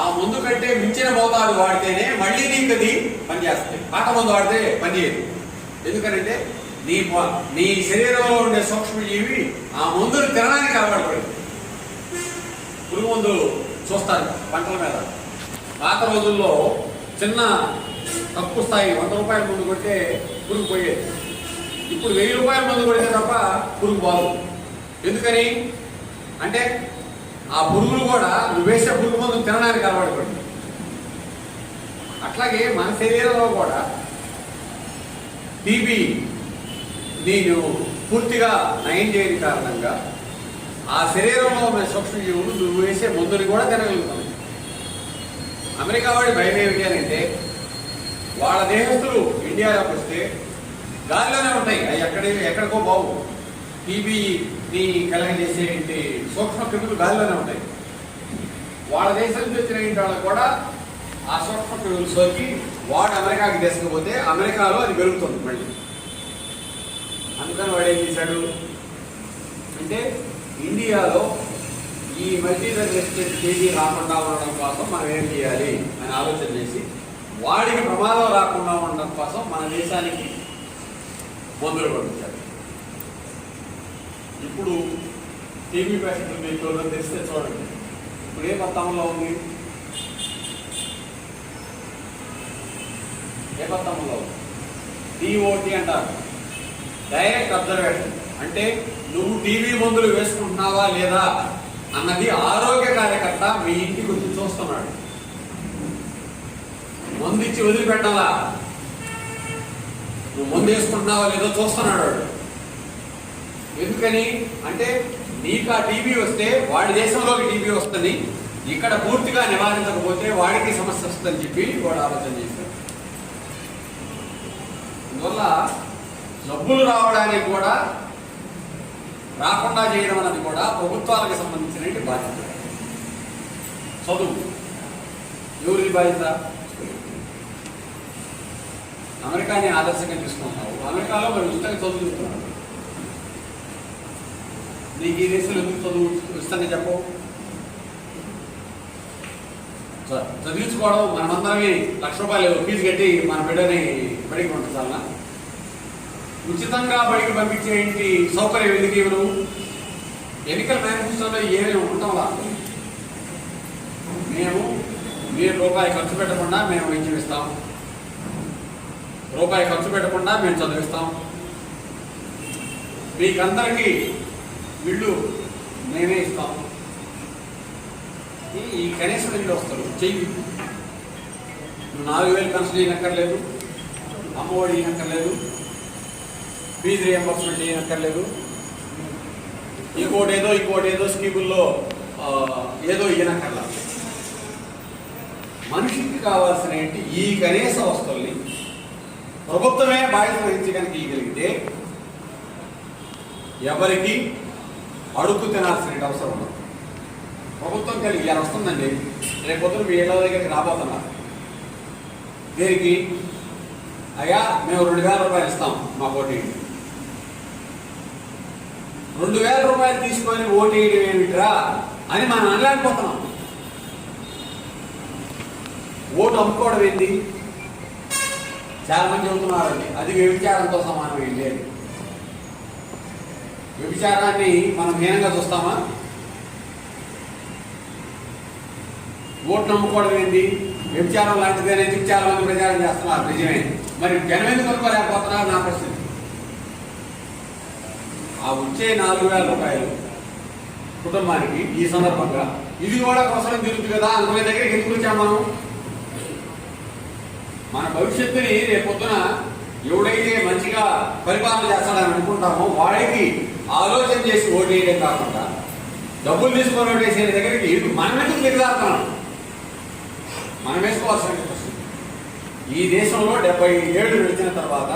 ఆ మందు కంటే మించిన మోతాదు వాడితేనే మళ్ళీ నీకు అది పనిచేస్తుంది. పాత మందు వాడితే పనిచేయదు. ఎందుకంటే నీ శరీరంలో ఉండే సూక్ష్మజీవి ఆ మందును తినడానికి అలవాటు పడింది. పురుగు మందులు చూస్తారు పంటల మీద. పాత రోజుల్లో చిన్న తక్కువ స్థాయి 100 రూపాయల మందు కొట్టే పురుగు పోయేది. ఇప్పుడు 1000 రూపాయల మందు కొడితే తప్ప పురుగు బాగు. ఎందుకని అంటే ఆ పురుగులు కూడా నువ్వు వేసే పురుగు మందు తినడానికి అలవాటు పడింది. అట్లాగే మన శరీరంలో కూడా టీబీ నేను పూర్తిగా నయం చేయని కారణంగా ఆ శరీరంలో ఉన్న సూక్ష్మజీవులు నువ్వు వేసే మందుని కూడా తినగలుగుతాయి. అమెరికా వాడి భయం ఏమిటి అని అంటే వాళ్ళ దేశస్తులు ఇండియాలోకి వస్తే గాలిలోనే ఉంటాయి. అవి ఎక్కడికో బాగు. టీబీని కలగజేసే సూక్ష్మక్రిములు గాలిలోనే ఉంటాయి. వాళ్ళ దేశం నుంచి వచ్చిన ఇంటి వాళ్ళకు కూడా ఆ సూక్ష్మక్రిములు సోకి వాడు అమెరికాకి తీసుకుపోతే అమెరికాలో అది పెరుగుతుంది మళ్ళీ. అందుకని వాడు ఏం చేశాడు అంటే ఇండియాలో ఈ మల్టీ డ్రగ్ రెసిస్టెంట్ టీబీ రాకుండా ఉండడం కోసం మనం ఏం చేయాలి అని ఆలోచన చేసి వాడికి ప్రమాదం రాకుండా ఉండడం కోసం మన దేశానికి మందులు పంపించారు. ఇప్పుడు టీబీ పేషెంట్లు మీకు తెలిస్తే చూడండి. ఇప్పుడు ఏ పత్తంలో ఉంది? ఏ పత్తంలో ఉంది? డిఓటి అంటారు, డైరెక్ట్ అబ్జర్వేషన్. అంటే నువ్వు టీబీ మందులు వేసుకుంటున్నావా లేదా అన్నది ఆరోగ్య కార్యకర్త మీ ఇంటికి వచ్చి చూస్తున్నాడు. మందు ఇచ్చి వదిలిపెట్టాలా, నువ్వు మందు వేసుకుంటున్నావా లేదో చూస్తున్నాడు వాడు. ఎందుకని అంటే నీకు ఆ టీబీ వస్తే వాడి దేశంలోకి టీబీ వస్తుంది, ఇక్కడ పూర్తిగా నివారించకపోతే వాడికి సమస్య వస్తుందని చెప్పి వాడు ఆలోచన చేస్తాడు. అందువల్ల జబ్బులు రావడానికి కూడా రాకుండా చేయడం అన్నది కూడా ప్రభుత్వాలకు సంబంధించిన బాధ్యత. చదువు ఎవరిది బాధ్యత? అమెరికాని ఆదర్శంగా తీసుకుంటున్నావు. అమెరికాలో మరి ఉచితంగా చదువుతున్నావు. నీకు ఈ దేశంలో ఎందుకు చదువు ఉచితంగా చెప్పవు? చదివించుకోవడం మనమందరమే ₹1,00,000 ఫీజు కట్టి మన బిడ్డని బడికి పంపించాలన్నా? ఉచితంగా బడికి పంపించేంటి సౌకర్యం ఎందుకు ఇవ్వను? ఎన్నికల మేనిఫెస్టోలో ఏమేమి ఉండటంలా మీరు రూపాయి ఖర్చు పెట్టకుండా మేము విద్య ఇస్తాం, రూపాయి ఖర్చు పెట్టకుండా మేము చదివిస్తాం, మీకందరికీ ఇళ్ళు మేమే ఇస్తాం. ఈ కనీసం ఇల్లు వస్తారు చెయ్యి. నువ్వు 4,000 పెన్షన్ ఇవ్వనక్కర్లేదు, అమ్మఒడి ఇవ్వనక్కర్లేదు, ఫీజు రియంబర్స్మెంట్ ఇవ్వనక్కర్లేదు, ఇంకోటేదో స్కీముల్లో ఏదో ఇవ్వనక్కర్లా. మనిషికి కావాల్సిన ఈ కనీస వస్తువుల్ని ప్రభుత్వమే బాధ్యత వహించి కనుక ఇవ్వగలిగితే ఎవరికి అడుగు తినాల్సిన అవసరం ఉండదు. ప్రభుత్వం కలిగి ఇలా వస్తుందండి, రేపొద్దున మీ ఇళ్ళ దగ్గరికి రాబోతున్నారు. దీనికి అయ్యా మేము ₹2,000 ఇస్తాం మా ఓటు వేయండి. ₹2,000 తీసుకొని ఓటు వేయడం ఏమిట్రా అని మనం అనలేకపోతున్నాం. ఓటు అమ్ముకోవడం ఏంటి? చాలా మంది చెబుతున్నారండి అది వ్యభిచారంతో సమానమైంది. వ్యభిచారాన్ని మనం హీనంగా చూస్తామా? ఓట్లు అమ్ముకోవడం ఏంటి? వ్యభిచారం లాంటిదేనే చెప్పి చాలా మంది ప్రచారం చేస్తున్నారు. నిజమే. మరి జనం ఎందుకు అనుకోలేకపోతున్నారు నా ప్రశ్న. ఆ వచ్చే ₹4,000 కుటుంబానికి ఈ సందర్భంగా ఇది కూడా అవసరం తిరుగుతుంది కదా, అందుకే దగ్గరికి ఎందుకు వచ్చాం మనం? మన భవిష్యత్తుని రేపొద్దున ఎవడైతే మంచిగా పరిపాలన చేస్తాడని అనుకుంటామో వాడికి ఆలోచన చేసి ఓటు వేయడం కాకుండా డబ్బులు తీసుకొని ఓటు వేసే దగ్గరికి మనం ఎందుకు దిగజారుతున్నాం? మనం వేసుకోవాల్సిన ప్రశ్న. ఈ దేశంలో 70 ఏళ్ళు గడిచిన తర్వాత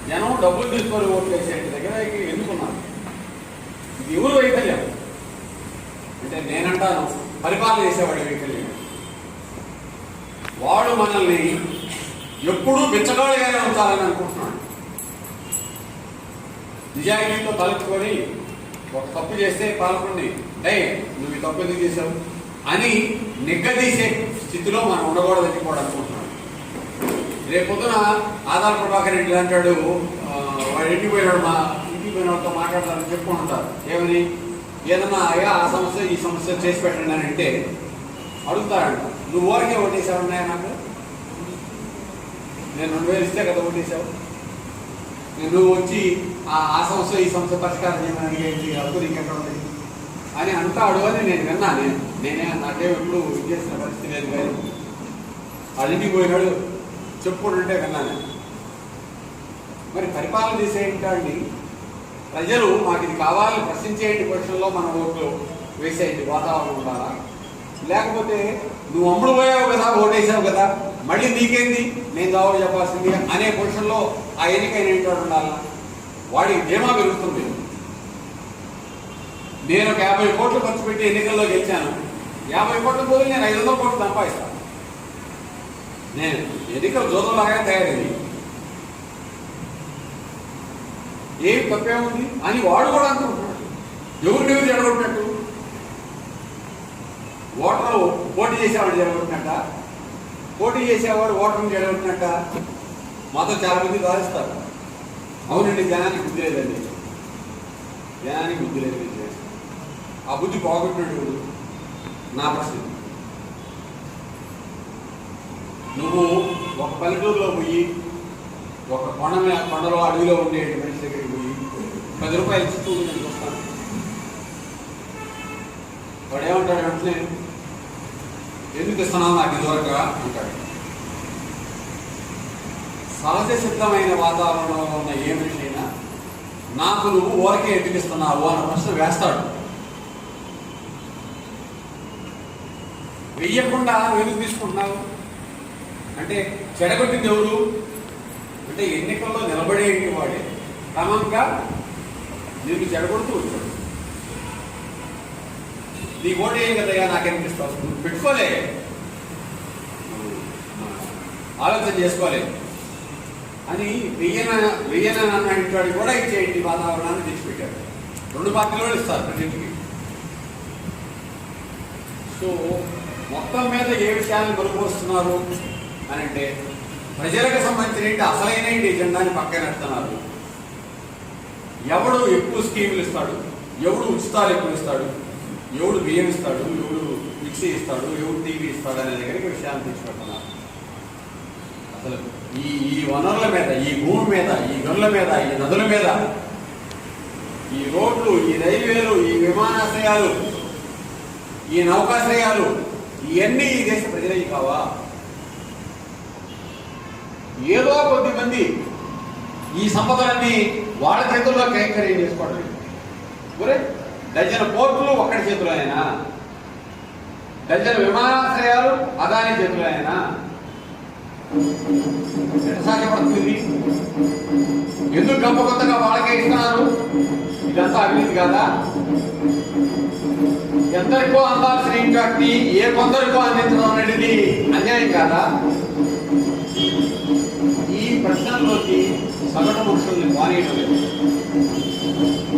జనం డబ్బులు తీసుకొని ఓటు వేసే దగ్గర ఎందుకున్నారు? ఇది ఎవరు వైకల్యం అంటే నేనంటాను పరిపాలన చేసేవాడి వైకల్యం. వాడు మనల్ని ఎప్పుడూ బిచ్చగాడిగానే ఉంచాలని అనుకుంటున్నాడు. నిజాయితీతో తలెత్తుకొని ఒక తప్పు చేస్తే పాల్గొని నువ్వు ఈ తప్పు ఎందుకు చేసావు అని నిగ్గదీసే స్థితిలో మనం ఉండకూడదని కూడా అనుకుంటున్నాడు. రేపొద్దున ఆదాల ప్రభాకర్ రెడ్డి అంటాడు, వాడు ఇంటికి పోయినాడు, మా ఇంటికి పోయిన వాళ్ళతో మాట్లాడతారని చెప్పుకుంటారు. ఏమని? ఏదన్నా అయ్యా ఆ సమస్య ఈ సమస్య చేసి పెట్టండి అని అంటే అడుగుతాడంట, నువ్వు ఊరికే ఓటేసావున్నాయా? నాకు నేను 2,000 ఇస్తే కదా ఓటేసావు. నువ్వు వచ్చి ఆ సమస్య ఈ సమస్య పరిష్కారం చేయమని అడిగేది అప్పుడు ఇంకెక్కడ ఉంది అని అంటాడు అని నేను విన్నాను. నేనే నాకేం ఎప్పుడు ఇది చేసిన పరిస్థితి లేదు, కానీ వాళ్ళ ఇంటికి పోయినాడు చెప్పుకుంటుంటే విన్నాను. మరి పరిపాలన చేసేయండి, ప్రజలు మాకు ఇది కావాలని ప్రశ్నించేయండి క్వశ్చన్లో మన ఓట్లు వేసేయండి వాతావరణం ఉండాలా? లేకపోతే నువ్వు అమ్ముడు పోయావు కదా, ఓటేసావు కదా, మళ్ళీ నీకేంది నేను జవాబు చెప్పాల్సింది అనే క్వశ్చన్లో ఆ ఎన్నికైన ఏంటో ఉండాలా? వాడికి ధీమా పెరుగుతుంది. నేను ఒక 50 కోట్లు ఖర్చు పెట్టి ఎన్నికల్లో గెలిచాను, 50 కోట్ల బదులు నేను 500 కోట్లు సంపాదిస్తాను. నేను ఎన్నికల జోదంలాగా తయారైంది, ఏమి తప్పేముంది అని వాడు కూడా అనుకుంటున్నాడు. ఎవరిని జడగొట్టినట్టు? ఓటరు పోటీ చేసేవాడు జడగొట్టినట్ట? పోటీ చేసేవాడు ఓటర్ని జడగొట్టినట్ట? మాతో చాలా మంది దారిస్తారు. అవునండి, జనానికి బుద్ధి లేదండి, జనానికి బుద్ధి లేదు. ఆ బుద్ధి పోగొట్టినట్టు నా ప్రశ్న. నువ్వు ఒక పల్లెటూరులో పోయి ఒక కొండలో అడవిలో ఉండే మనిషి దగ్గరికి పోయి ₹10 ఇచ్చి చూడు నేను చూస్తాను, వాడు ఏమంటాడు అంటే ఎందుకు ఇస్తున్నావు నాకు ఇదివరకు అంటాడు. సహజ సిద్ధమైన వాతావరణంలో ఉన్న ఏ మనిషి అయినా నాకు నువ్వు ఊరకే ఎందుకు ఇస్తున్నావు అన్న ప్రశ్న వేస్తాడు. వెయ్యకుండా ఎందుకు తీసుకుంటున్నావు అంటే చెడగొట్టింది ఎవరు అంటే ఎన్నికల్లో నిలబడేటి వాడే క్రమంగా నీకు చెడగొడుతూ వచ్చాడు. నీ ఓటు ఏం కదయ్యా నాకెనిపిస్తావు, నువ్వు పెట్టుకోలే, ఆలోచన చేసుకోలే అని వెయ్యనన్నాడు కూడా ఇచ్చేయండి వాతావరణాన్ని తెచ్చిపెట్టారు. 2 పార్టీలు ఇస్తారు ప్రజెంట్కి. సో మొత్తం మీద ఏ విషయాన్ని కొలుపుకొస్తున్నారు అని అంటే ప్రజలకు సంబంధించిన అసలైన ఎజెండాని పక్కన పెడుతున్నారు. ఎవడు ఎక్కువ స్కీములు ఇస్తాడు, ఎవడు ఉచితాలు ఎక్కువ ఇస్తాడు, ఎవడు బియ్యం ఇస్తాడు, ఎవడు మిక్సీ ఇస్తాడు, ఎవడు టీవీ ఇస్తాడు అనే దగ్గరికి విషయాన్ని తీసుకెళ్తున్నారు. అసలు ఈ వనరుల మీద, ఈ భూమి మీద, ఈ గనుల మీద, ఈ నదుల మీద, ఈ రోడ్లు, ఈ రైల్వేలు, ఈ విమానాశ్రయాలు, ఈ నౌకాశ్రయాలు, ఇవన్నీ ఈ దేశ ప్రజలవి కావా? ఏదో కొద్ది మంది ఈ సంపదలన్నీ వాళ్ళ చేతుల్లో కైంకర్యం చేసుకోవడం. ఒరే డజన్ పోర్టులు ఒక్కడి చేతిలో అయినా, డజన్ విమానాశ్రయాలు అదాని చేతిలో అయినా ఎట్లా సాధ్యపడుతుంది? ఎందుకు గొప్ప కొత్తగా వాళ్ళకే ఇస్తున్నారు? ఇదంతా అభివృద్ధి కాదా? ఎందరికో అందాల్సిన ఇంకటి ఏ కొందరికో అందించడం అనేది అన్యాయం కాదా? ఈ ప్రశ్నల్లోకి సగటు మనుషుల్ని పానేయడం లేదు.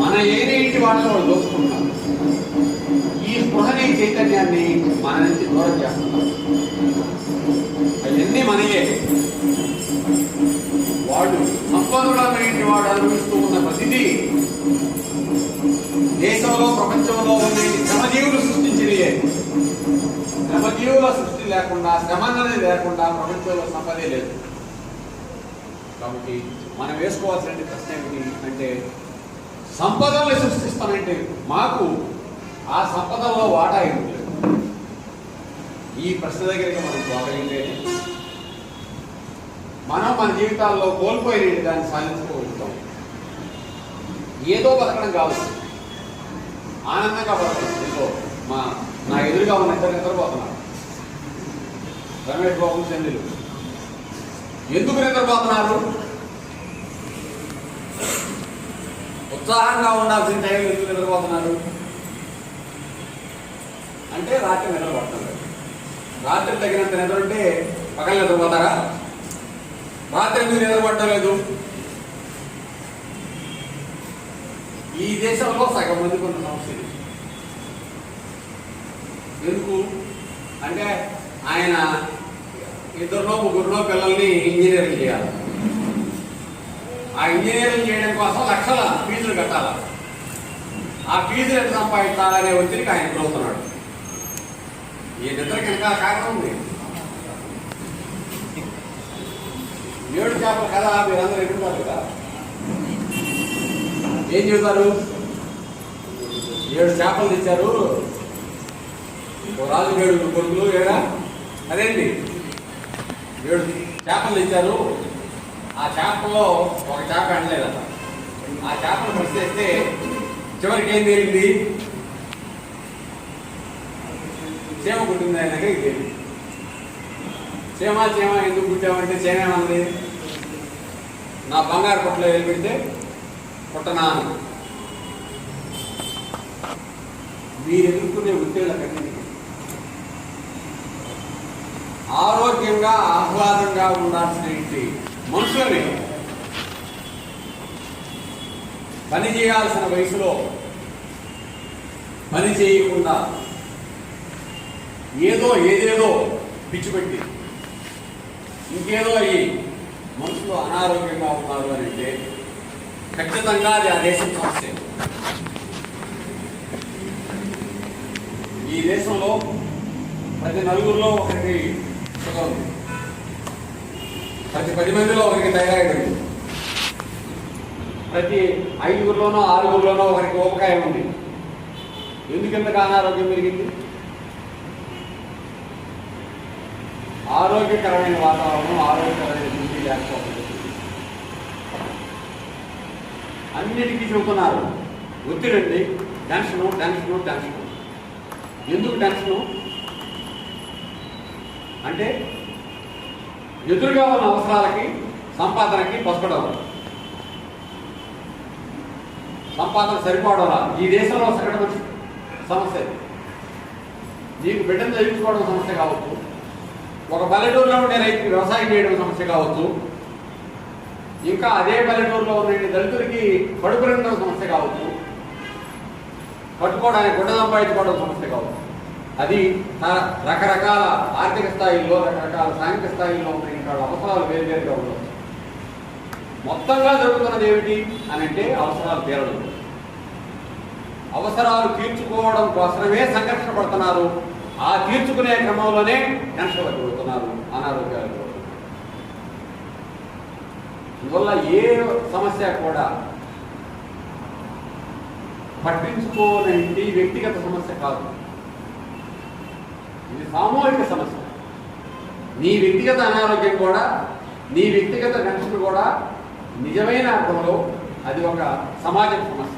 మన ఏనే ఇంటి వాళ్ళని వాళ్ళు దోచుకుంటున్నారు. ఈ స్పృహని చైతన్యాన్ని మన నుంచి దూరం చేస్తున్నారు. అవన్నీ మనయే. వాళ్ళు సంపన్నులైన వాడు అనుభవిస్తూ ఉన్న ప్రతిదీ దేశంలో ప్రపంచంలో ఉన్న శ్రమజీవులు సృష్టించినయే. శ్రమజీవుల సృష్టి లేకుండా, శ్రమ అనేది లేకుండా ప్రపంచంలో సంపదే లేదు. కాబట్టి మనం వేసుకోవాల్సిన ప్రశ్న ఏమిటి అంటే, సంపదల్ని సృష్టిస్తానంటే మాకు ఆ సంపదల్లో వాటా ఏమిటి? ఈ ప్రశ్న దగ్గరికి మనం పోగలిగితే మనం మన జీవితాల్లో కోల్పోయిన దాన్ని సాధించుకోగలుగుతాం. ఏదో బతకడం కావచ్చు, ఆనందంగా బతకడం. ఇంకో నా ఎదురుగా ఉన్న ఇద్దరు నిద్రపోతున్నారు, రమేష్ బాబు, చంద్రులు. ఎందుకు నిద్రపోతున్నారు? ఉత్సాహంగా ఉండాల్సిన టైంలో ఎందుకు నిద్రపోతున్నారు అంటే రాత్రి నిద్రపోతున్నారు. రాత్రి తగినంత నిద్ర ఉంటే పగలు నిద్రపోతారా? రాత్రి ఎందుకు నిద్రపట్టలేదు? ఈ దేశంలో సగం మందికి ఉన్న సమస్య ఎందుకు అంటే, ఆయన ఇద్దరునో ముగ్గురునో పిల్లల్ని ఇంజనీరింగ్ చేయాలి. ఆ ఇంజనీరింగ్ చేయడం కోసం లక్షల ఫీజులు కట్టాలి. ఆ ఫీజులు ఎంత సంపాదించాలనే ఒత్తిడికి ఆయన చూస్తున్నాడు. ఈ నిద్రకి ఇంకా కారణం ఉంది. 7 చేపలు కదా మీరందరూ ఎదుగుతారు కదా, ఏం చెబుతారు? 7 చేపలు తెచ్చారు, రాజు 7 కొడుకులు, ఏడా అదేంటి 7 చేపలు తెచ్చారు. ఆ చేపల్లో ఒక చేప అనలేదట. ఆ చేపను పరిచేస్తే చివరికి ఏం తేలింది? చీమ కుట్టింది. ఆయన దగ్గరికి తేలింది. చీమ ఎందుకు కుట్టామంటే చీమ ఏమన్నది? నా బంగారు పుట్టలో వెళ్ళిపెడితే పుట్టనాను. మీరు ఎదుర్కొనే ఉద్యోగులకన్నీ ఆరోగ్యంగా ఆహ్లాదంగా ఉండాల్సిన మనుషులని పని చేయాల్సిన వయసులో పని చేయకుండా ఏదేదో పిచ్చిపెట్టి ఇంకేదో అయ్యి మనుషులు అనారోగ్యంగా ఉన్నారు అని అంటే ఖచ్చితంగా అది ఆ దేశం సమస్య. ఈ దేశంలో ప్రతి నలుగురిలో ఒకరికి షుగర్ ఉంది, ప్రతి 10 మందిలో ఒకరికి థైరాయిడ్ ఉంది, ప్రతి 5గురిలోనో 6గురిలోనో ఒకరికి ఊబకాయం ఉంది. ఎందుకంతగా అనారోగ్యం పెరిగింది? ఆరోగ్యకరమైన వాతావరణం, ఆరోగ్యకరమైన స్థితి లేకపోతుంది. అన్నిటికీ చెబుతున్నారు ఒత్తిడండి, టెన్షను. ఎందుకు టెన్షను అంటే, ఎదురుగా ఉన్న అవసరాలకి సంపాదనకి పసుపడం, సంపాదన సరిపోవడం. ఈ దేశంలో సగటు సమస్య. నీకు బిడ్డను చదివించుకోవడం సమస్య కావచ్చు, ఒక పల్లెటూరులో ఉండే రైతుకి వ్యవసాయం చేయడం సమస్య కావచ్చు, ఇంకా అదే పల్లెటూరులో ఉన్న దళితులకి కడుపు నిండడం సమస్య కావచ్చు, కట్టుకోవడానికి గుడ్డ సంపాదించుకోవడం సమస్య కావచ్చు. అది రకరకాల ఆర్థిక స్థాయిల్లో, రకరకాల సాంఘిక స్థాయిల్లో ఉన్న వాళ్ళ అవసరాలు వేరువేరుగా ఉండవు. మొత్తంగా జరుగుతున్నది ఏమిటి అని అంటే అవసరాలు తీరడం. అవసరాలు తీర్చుకోవడం కోసమే సంఘర్షణ పడుతున్నారు. ఆ తీర్చుకునే క్రమంలోనే టెన్షన్లకు పెడుతున్నారు, అనారోగ్యాలు. అందువల్ల ఏ సమస్య కూడా పట్టించుకోనండి వ్యక్తిగత సమస్య కాదు, ఇది సామూహిక సమస్య. నీ వ్యక్తిగత అనారోగ్యం కూడా, నీ వ్యక్తిగత టెన్షన్ కూడా నిజమైన అర్థంలో అది ఒక సమాజం సమస్య.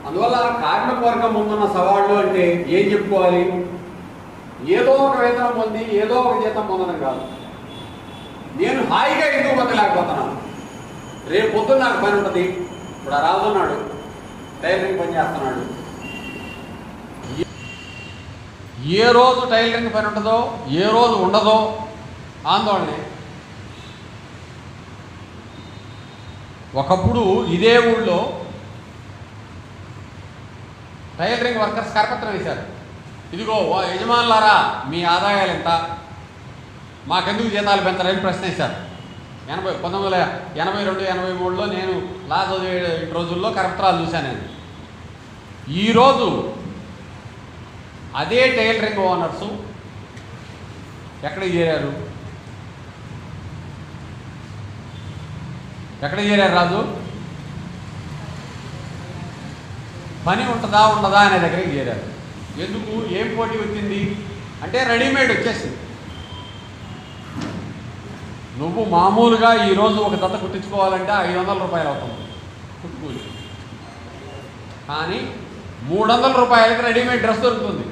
అందువల్ల కార్మిక వర్గం ముందున్న సవాళ్ళు అంటే ఏం చెప్పుకోవాలి? ఏదో ఒక వేతనం పొంది ఏదో ఒక జీతం పొందడం కాదు. నేను హాయిగా ఎందుకు పొందలేకపోతున్నాను? రేపు పొద్దున్న నాకు పని ఉంటుంది. ఇప్పుడు ఆ రాజు ఉన్నాడు, టైలరింగ్ పని చేస్తున్నాడు. ఏ రోజు టైలరింగ్ పని ఉంటుందో, ఏ రోజు ఉండదో ఆందోళనే. ఒకప్పుడు ఇదే ఊళ్ళో టైలరింగ్ వర్కర్స్ కరపత్రం వేశారు. ఇదిగో యజమానులారా, మీ ఆదాయాలు ఎంత, మాకెందుకు జీతాలు పెంచాలని ప్రశ్నించారు. 1982, 83లో నేను లా చదివే రోజుల్లో కరపత్రాలు చూశాను. నేను ఈరోజు అదే టైలరింగ్ ఓనర్సు ఎక్కడికి చేరారు? ఎక్కడికి చేరారు రాజు? పని ఉంటుందా ఉండదా అనే దగ్గరికి చేరారు. ఎందుకు? ఏం పోటీ వచ్చింది అంటే రెడీమేడ్ వచ్చేసింది. నువ్వు మామూలుగా ఈరోజు ఒక జత కుట్టించుకోవాలంటే 500 రూపాయలు అవుతుంది కుట్టుకూలి. కానీ 300 రూపాయలకి రెడీమేడ్ డ్రెస్ దొరుకుతుంది.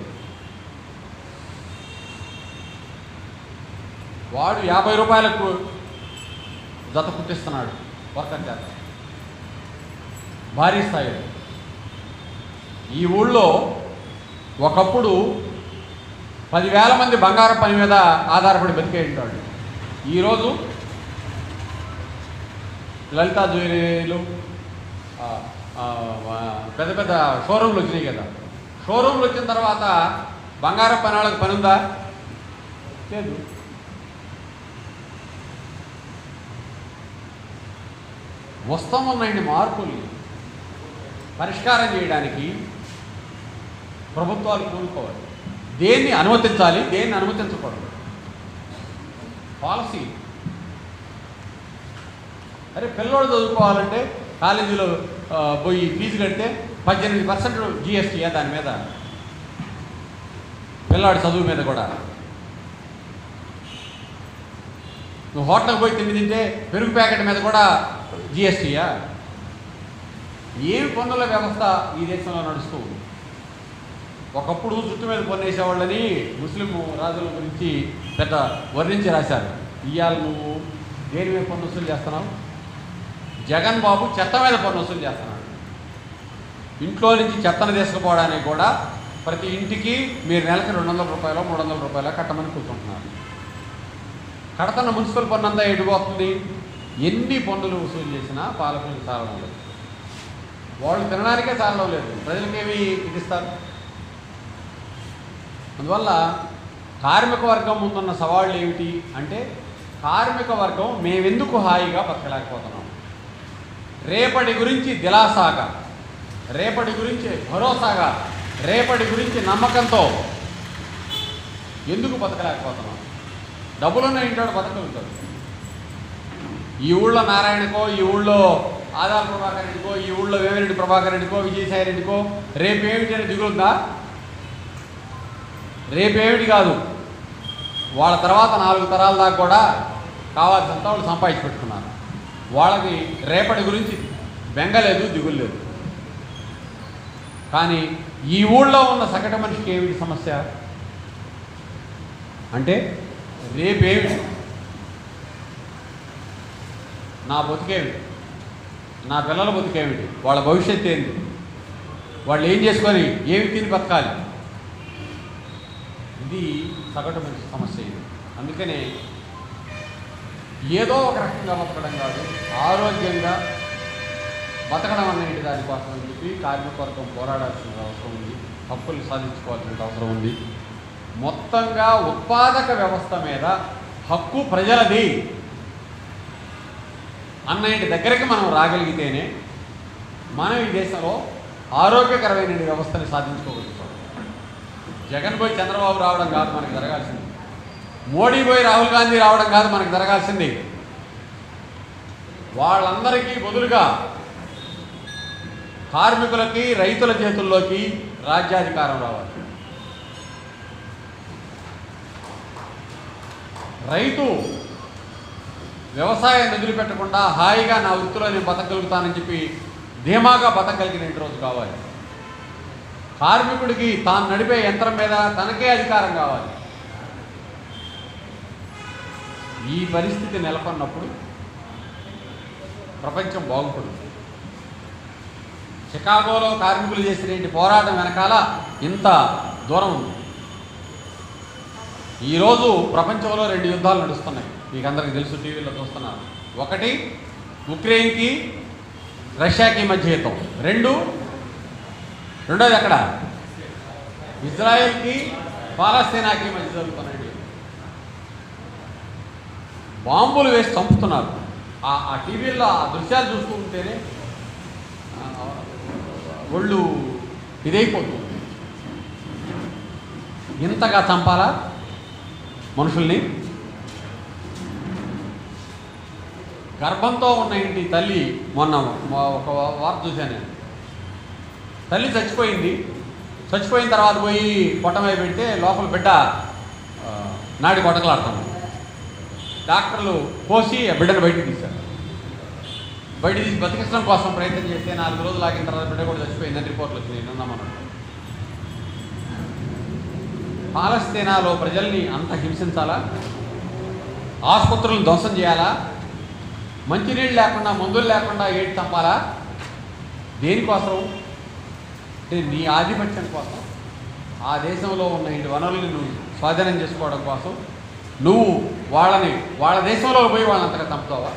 వాడు 50 రూపాయలకు జత కుట్టిస్తున్నాడు వర్కర్ చేత, భారీ స్థాయిలో. ఈ ఊళ్ళో ఒకప్పుడు 10,000 మంది బంగారం పని మీద ఆధారపడి బతికే ఉంటాడు. ఈరోజు లలితా జ్యువెలరీలు, పెద్ద పెద్ద షోరూమ్లు వచ్చినాయి కదా. షోరూమ్లు వచ్చిన తర్వాత బంగారం పని వాళ్ళకి పని ఉందా? లేదు. వస్తామన్నాయండి మార్పులు పరిష్కారం చేయడానికి ప్రభుత్వాలు కోరుకోవాలి. దేన్ని అనుమతించాలి, దేన్ని అనుమతించకూడదు, పాలసీ. అరే పిల్లోడు చదువుకోవాలంటే కాలేజీలో పోయి ఫీజు కడితే 18% GST దాని మీద, పిల్లాడి చదువు మీద కూడా. నువ్వు హోటల్కి పోయి తింటే పెరుగు ప్యాకెట్ మీద కూడా GSTయా? ఏమి పన్నుల వ్యవస్థ ఈ దేశంలో నడుస్తూ ఉంది. ఒకప్పుడు జుట్టు మీద పన్నేసేవాళ్ళని ముస్లిం రాజుల గురించి పెద్ద వర్ణించి రాశారు. ఇవాళ నువ్వు దేని మీద పన్ను వసూలు చేస్తున్నావు? జగన్ బాబు చెత్త మీద పన్ను వసూలు చేస్తున్నాడు. ఇంట్లో నుంచి చెత్తను తీసుకుపోవడానికి కూడా ప్రతి ఇంటికి మీరు నెలకి 200 రూపాయలు 300 రూపాయలు కట్టమని కూర్చుంటున్నారు. కడతన్న మున్సిపల్ పన్ను అంతా ఎడిపోతుంది. ఎన్ని పన్నులు వసూలు చేసినా పాలకులకు చాలడం లేదు, వాళ్ళు తినడానికే చాలడం లేదు, ప్రజలకేమి ఇస్తారు. అందువల్ల కార్మిక వర్గం ముందున్న సవాళ్ళు ఏమిటి అంటే, కార్మిక వర్గం మేమెందుకు హాయిగా బతకలేకపోతున్నాం, రేపటి గురించి దిలాసాగా, రేపటి గురించి భరోసాగా, రేపటి గురించి నమ్మకంతో ఎందుకు బతకలేకపోతున్నాం? డబ్బులున్న ఇంటాడు బతకలుగుతాడు. ఈ ఊళ్ళో నారాయణకో, ఈ ఊళ్ళో ఆదాల ప్రభాకర్ రెడ్డికో, ఈ ఊళ్ళో వేమిరెడ్డి ప్రభాకర్ రెడ్డికో, విజయసాయి రెడ్డికో రేపేమిటి అని దిగులుందా? రేపేమిటి కాదు, వాళ్ళ తర్వాత 4 తరాల దాకా కూడా కావాల్సినంత వాళ్ళు సంపాదించి పెట్టుకున్నారు. వాళ్ళకి రేపటి గురించి బెంగలేదు, దిగులు లేదు. కానీ ఈ ఊళ్ళో ఉన్న సగటు మనిషికి ఏమిటి సమస్య అంటే, రేపేమిటి, నా బతుకేమిటి, నా పిల్లల బతుకేమిటి, వాళ్ళ భవిష్యత్తు ఏంటి, వాళ్ళు ఏం చేసుకొని ఏమి తిని బతకాలి, ఇది సగటు మనిషి సమస్య. ఇది అందుకనే ఏదో ఒక రకంగా బతకడం కాదు, ఆరోగ్యంగా బతకడం అనేది దానికోసం అని చెప్పి కార్మిక వర్గం పోరాడాల్సిన అవసరం ఉంది. హక్కులు సాధించుకోవాల్సిన అవసరం ఉంది. మొత్తంగా ఉత్పాదక వ్యవస్థ మీద హక్కు ప్రజలది అన్నటి దగ్గరికి మనం రాగలిగితేనే మనం ఈ దేశంలో ఆరోగ్యకరమైన వ్యవస్థని సాధించుకోగలుగుతాం. జగన్ పోయి చంద్రబాబు రావడం కాదు మనకు జరగాల్సింది, మోడీ పోయి రాహుల్ గాంధీ రావడం కాదు మనకు జరగాల్సింది. వాళ్ళందరికీ బదులుగా కార్మికులకి, రైతుల చేతుల్లోకి రాజ్యాధికారం రావాలి. రైతు వ్యవసాయాన్ని వదిలిపెట్టకుండా హాయిగా నా వృత్తిలో నేను బతకగలుగుతానని చెప్పి ధీమాగా బతకగలిగిన రోజు కావాలి. కార్మికుడికి తాను నడిపే యంత్రం మీద తనకే అధికారం కావాలి. ఈ పరిస్థితి నెలకొన్నప్పుడు ప్రపంచం బాగుపడుతుంది. చికాగోలో కార్మికులు చేసిన పోరాటం వెనకాల ఇంత దూరం ఉంది. ఈరోజు ప్రపంచంలో 2 యుద్ధాలు నడుస్తున్నాయి, మీకు అందరికీ తెలుసు, టీవీలో చూస్తున్నారు. ఒకటి ఉక్రెయిన్కి రష్యాకి మధ్య యుద్ధం, రెండోది ఎక్కడ ఇజ్రాయెల్కి పాలస్తీనాకి మధ్య జరుగుతున్నాయి. బాంబులు వేసి చంపుతున్నారు. ఆ టీవీల్లో ఆ దృశ్యాలు చూస్తూ ఉంటేనే ఒళ్ళు ఇదైపోతుంది. ఇంతగా చంపాలా మనుషుల్ని? గర్భంతో ఉన్న ఇంటి తల్లి, మొన్న ఒక వార్త చూశాను, తల్లి చచ్చిపోయిన తర్వాత పోయి పొట్టమై పెడితే లోపల బిడ్డ నాడి కొట్టకలాడుతుంది. డాక్టర్లు కోసి ఆ బిడ్డను బయటకు తీశారు. బయట తీసి బతికించడం కోసం ప్రయత్నం చేస్తే 4 రోజులు ఆగిన తర్వాత బిడ్డ కూడా చచ్చిపోయిందని రిపోర్ట్లు వచ్చినాయి. నిన్న పాలస్తీనాలో ప్రజల్ని అంత హింసించాలా? ఆసుపత్రులను ధ్వంసం చేయాలా? మంచినీళ్ళు లేకుండా, మందులు లేకుండా ఏటి చంపాలా? దేనికోసం? అంటే నీ ఆధిపత్యం కోసం, ఆ దేశంలో ఉన్న ఇంటి వనరులను నువ్వు స్వాధీనం చేసుకోవడం కోసం నువ్వు వాళ్ళ దేశంలో పోయి వాళ్ళని అంతగా చంపుతావా?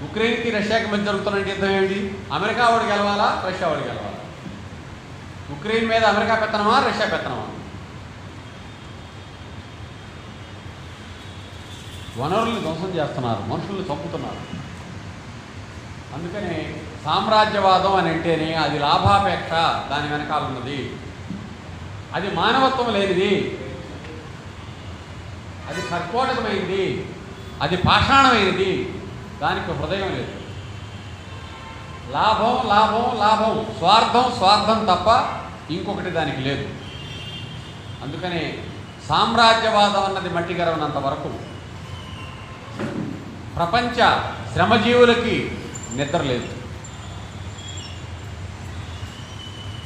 ఉక్రెయిన్కి రష్యాకి మధ్య జరుగుతున్న యుద్ధం ఏమిటి? అమెరికా వాడు గెలవాలా, రష్యా వాడు గెలవాలా? ఉక్రెయిన్ మీద అమెరికా పెత్తనమా, రష్యా పెత్తనమా? వనరుల్ని ధ్వంసం చేస్తున్నారు, మనుషుల్ని చంపుతున్నారు. అందుకనే సామ్రాజ్యవాదం అని అంటేనే అది లాభాపేక్ష దాని వెనకాల ఉన్నది. అది మానవత్వం లేనిది, అది కర్కోటకమైంది, అది పాషాణమైనది, దానికి హృదయం లేదు. లాభం లాభం లాభం, స్వార్థం స్వార్థం తప్ప ఇంకొకటి దానికి లేదు. అందుకనే సామ్రాజ్యవాదం అన్నది మట్టి గరవనంత వరకు ప్రపంచ శ్రమజీవులకి నిద్ర లేదు,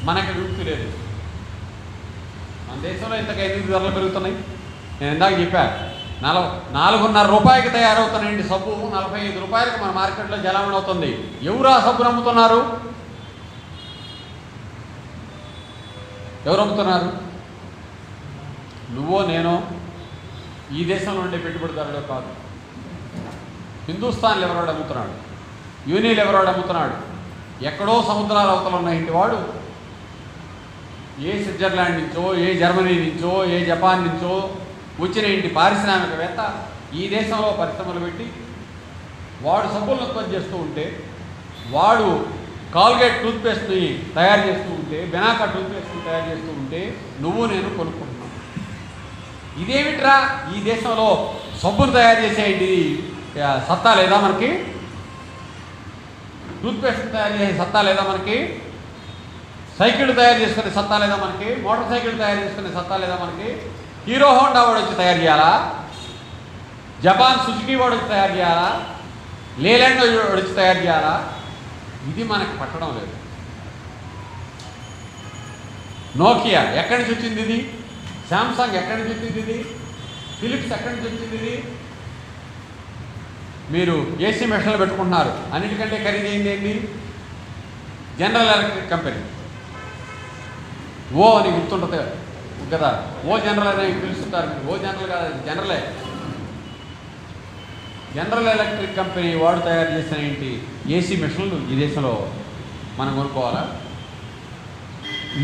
మనకి విముక్తి లేదు. మన దేశంలో ఇంతగా ఎందుకు ధరలు పెరుగుతున్నాయి? నేను ఇందాక చెప్పాను, 4.5 రూపాయలకి తయారవుతున్నాయండి సబ్బు, 45 రూపాయలకి మన మార్కెట్లో జలామణి అవుతుంది. ఎవరు ఆ సబ్బును అమ్ముతున్నారు? ఎవరు అమ్ముతున్నారు? నువ్వో నేనో, ఈ దేశంలో ఉండే పెట్టుబడిదారుడో కాదు. హిందుస్థాన్ ఎవరోడు అమ్ముతున్నాడు, యూనియన్ ఎవరోడు అమ్ముతున్నాడు. ఎక్కడో సముద్రాల అవతల ఉన్న ఇంటి వాడు ఏ స్విట్జర్లాండ్ నుంచో, ఏ జర్మనీ నుంచో, ఏ జపాన్ నుంచో వచ్చిన ఇంటి పారిశ్రామికవేత్త ఈ దేశంలో పరిశ్రమలు పెట్టి వాడు సబ్బులను ఉత్పత్తి చేస్తూ ఉంటే, వాడు కాల్గేట్ టూత్పేస్ట్ని తయారు చేస్తూ ఉంటే, బెనాకా టూత్పేస్ట్ని తయారు చేస్తూ ఉంటే నువ్వు నేను కొనుక్కుంటున్నాను. ఇదేమిట్రా, ఈ దేశంలో సబ్బును తయారు చేసేది సత్తా లేదా మనకి? టూత్పేస్ట్ తయారు చేసే సత్తా లేదా మనకి? సైకిళ్ళు తయారు చేసుకునే సత్తా లేదా మనకి? మోటార్ సైకిళ్ళు తయారు చేసుకునే సత్తా లేదా మనకి? హీరో హోండా వాడు వచ్చి తయారు చేయాలా? జపాన్ సుజుకి వాడు వచ్చి తయారు చేయాలా? లేలాండ్ వాడు వచ్చి తయారు చేయాలా? ఇది మనకి పట్టడం లేదు. నోకియా ఎక్కడి నుంచి వచ్చింది ఇది? శాంసంగ్ ఎక్కడి నుంచి వచ్చింది ఇది? ఫిలిప్స్ ఎక్కడి నుంచి వచ్చింది ఇది? మీరు ఏసీ మెషిన్లు పెట్టుకుంటున్నారు, అన్నిటికంటే ఖరీదైంది ఏంటి? General electric company. ఓ అని గుర్తుంటుంది కదా, ఓ జనరల్ అని పిలుస్తుంటారు. ఓ జనరల్ కాదు, జనరలే. జనరల్ ఎలక్ట్రిక్ కంపెనీ వాడు తయారు చేసిన ఏంటి ఏసీ మెషిన్లు ఈ దేశంలో మనం కొనుక్కోవాలా?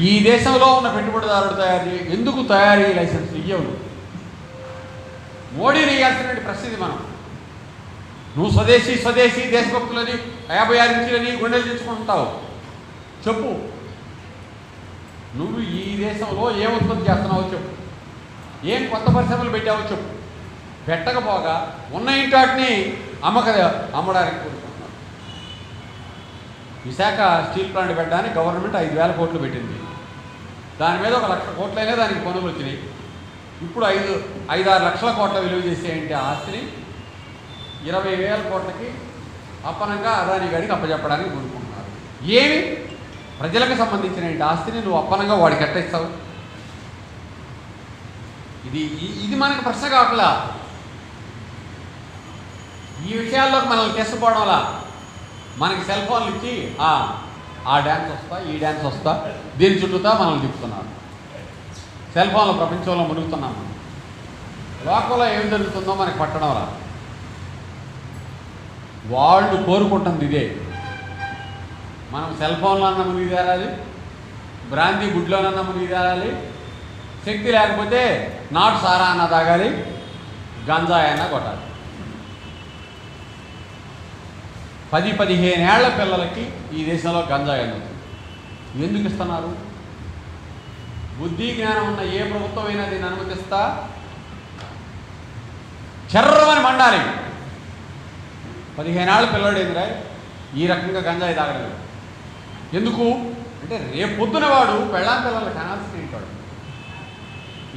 ఈ దేశంలో ఉన్న పెట్టుబడిదారుడు ఎందుకు తయారీ లైసెన్స్ ఇయ్యవు? మోడీని ఇవ్వాల్సిన ప్రశ్న ఇది. నువ్వు స్వదేశీ దేశభక్తులని 56 ఇంచులని గుండెలు తెచ్చుకుంటావు. చెప్పు, నువ్వు ఈ దేశంలో ఏం ఉత్పత్తి చేస్తున్నావో చెప్పు, ఏం కొత్త పరిశ్రమలు పెట్టావో చెప్పు. పెట్టకపోగా ఉన్న ఇంటాటిని అమ్మడానికి కోరుకుంటున్నారు. విశాఖ స్టీల్ ప్లాంట్ పెట్టడానికి గవర్నమెంట్ 5,000 కోట్లు పెట్టింది. దాని మీద 1,00,000 కోట్లైనా దానికి పనులు వచ్చినాయి. ఇప్పుడు 5-6 లక్షల కోట్ల విలువ చేసేయంటే ఆస్తిని 20,000 కోట్లకి అప్పనంగా అదాని గారికి అప్పచెప్పడానికి కోరుకుంటున్నారు. ఏమి ప్రజలకు సంబంధించిన ఆస్తిని నువ్వు అప్పనంగా వాడికి ఎట్టిస్తావు? ఇది మనకు ప్రశ్న కావట్లా. ఈ విషయాల్లోకి మనల్ని తెచ్చుకోవడంలా మనకి సెల్ ఫోన్లు ఇచ్చి ఆ డ్యాన్స్ వస్తా, ఈ డ్యాన్స్ వస్తా, దీని చుట్టూతా మనల్ని తిప్పుతున్నారు. సెల్ ఫోన్ల ప్రపంచంలో మునుగుతున్నాం. లోకంలో ఏం జరుగుతుందో మనకి పట్టడంలా. వాళ్ళు కోరుకుంటుంది ఇదే. మనం సెల్ ఫోన్లో అన్న మునిగి తేరాలి, బ్రాందీ గుడ్లోనన్న మునిగి తేరాలి, శక్తి లేకపోతే నాటు సారా అన్న తాగాలి, గంజాయి అన్న కొట్టాలి. 10-15 ఏళ్ల పిల్లలకి ఈ దేశంలో గంజాయి అందుతుంది. ఎందుకు ఇస్తున్నారు? బుద్ధి జ్ఞానం ఉన్న ఏ ప్రభుత్వం అయినా దీన్ని అనుమతిస్తా? చెర్రమని మండాలి. 15 ఏళ్ల పిల్లడు ఏందిరా ఈ రకంగా గంజాయి తాగడం? ఎందుకు అంటే రేపు పొద్దున వాడు పెళ్ళాం పిల్లలు కనాల్సిన వాడు.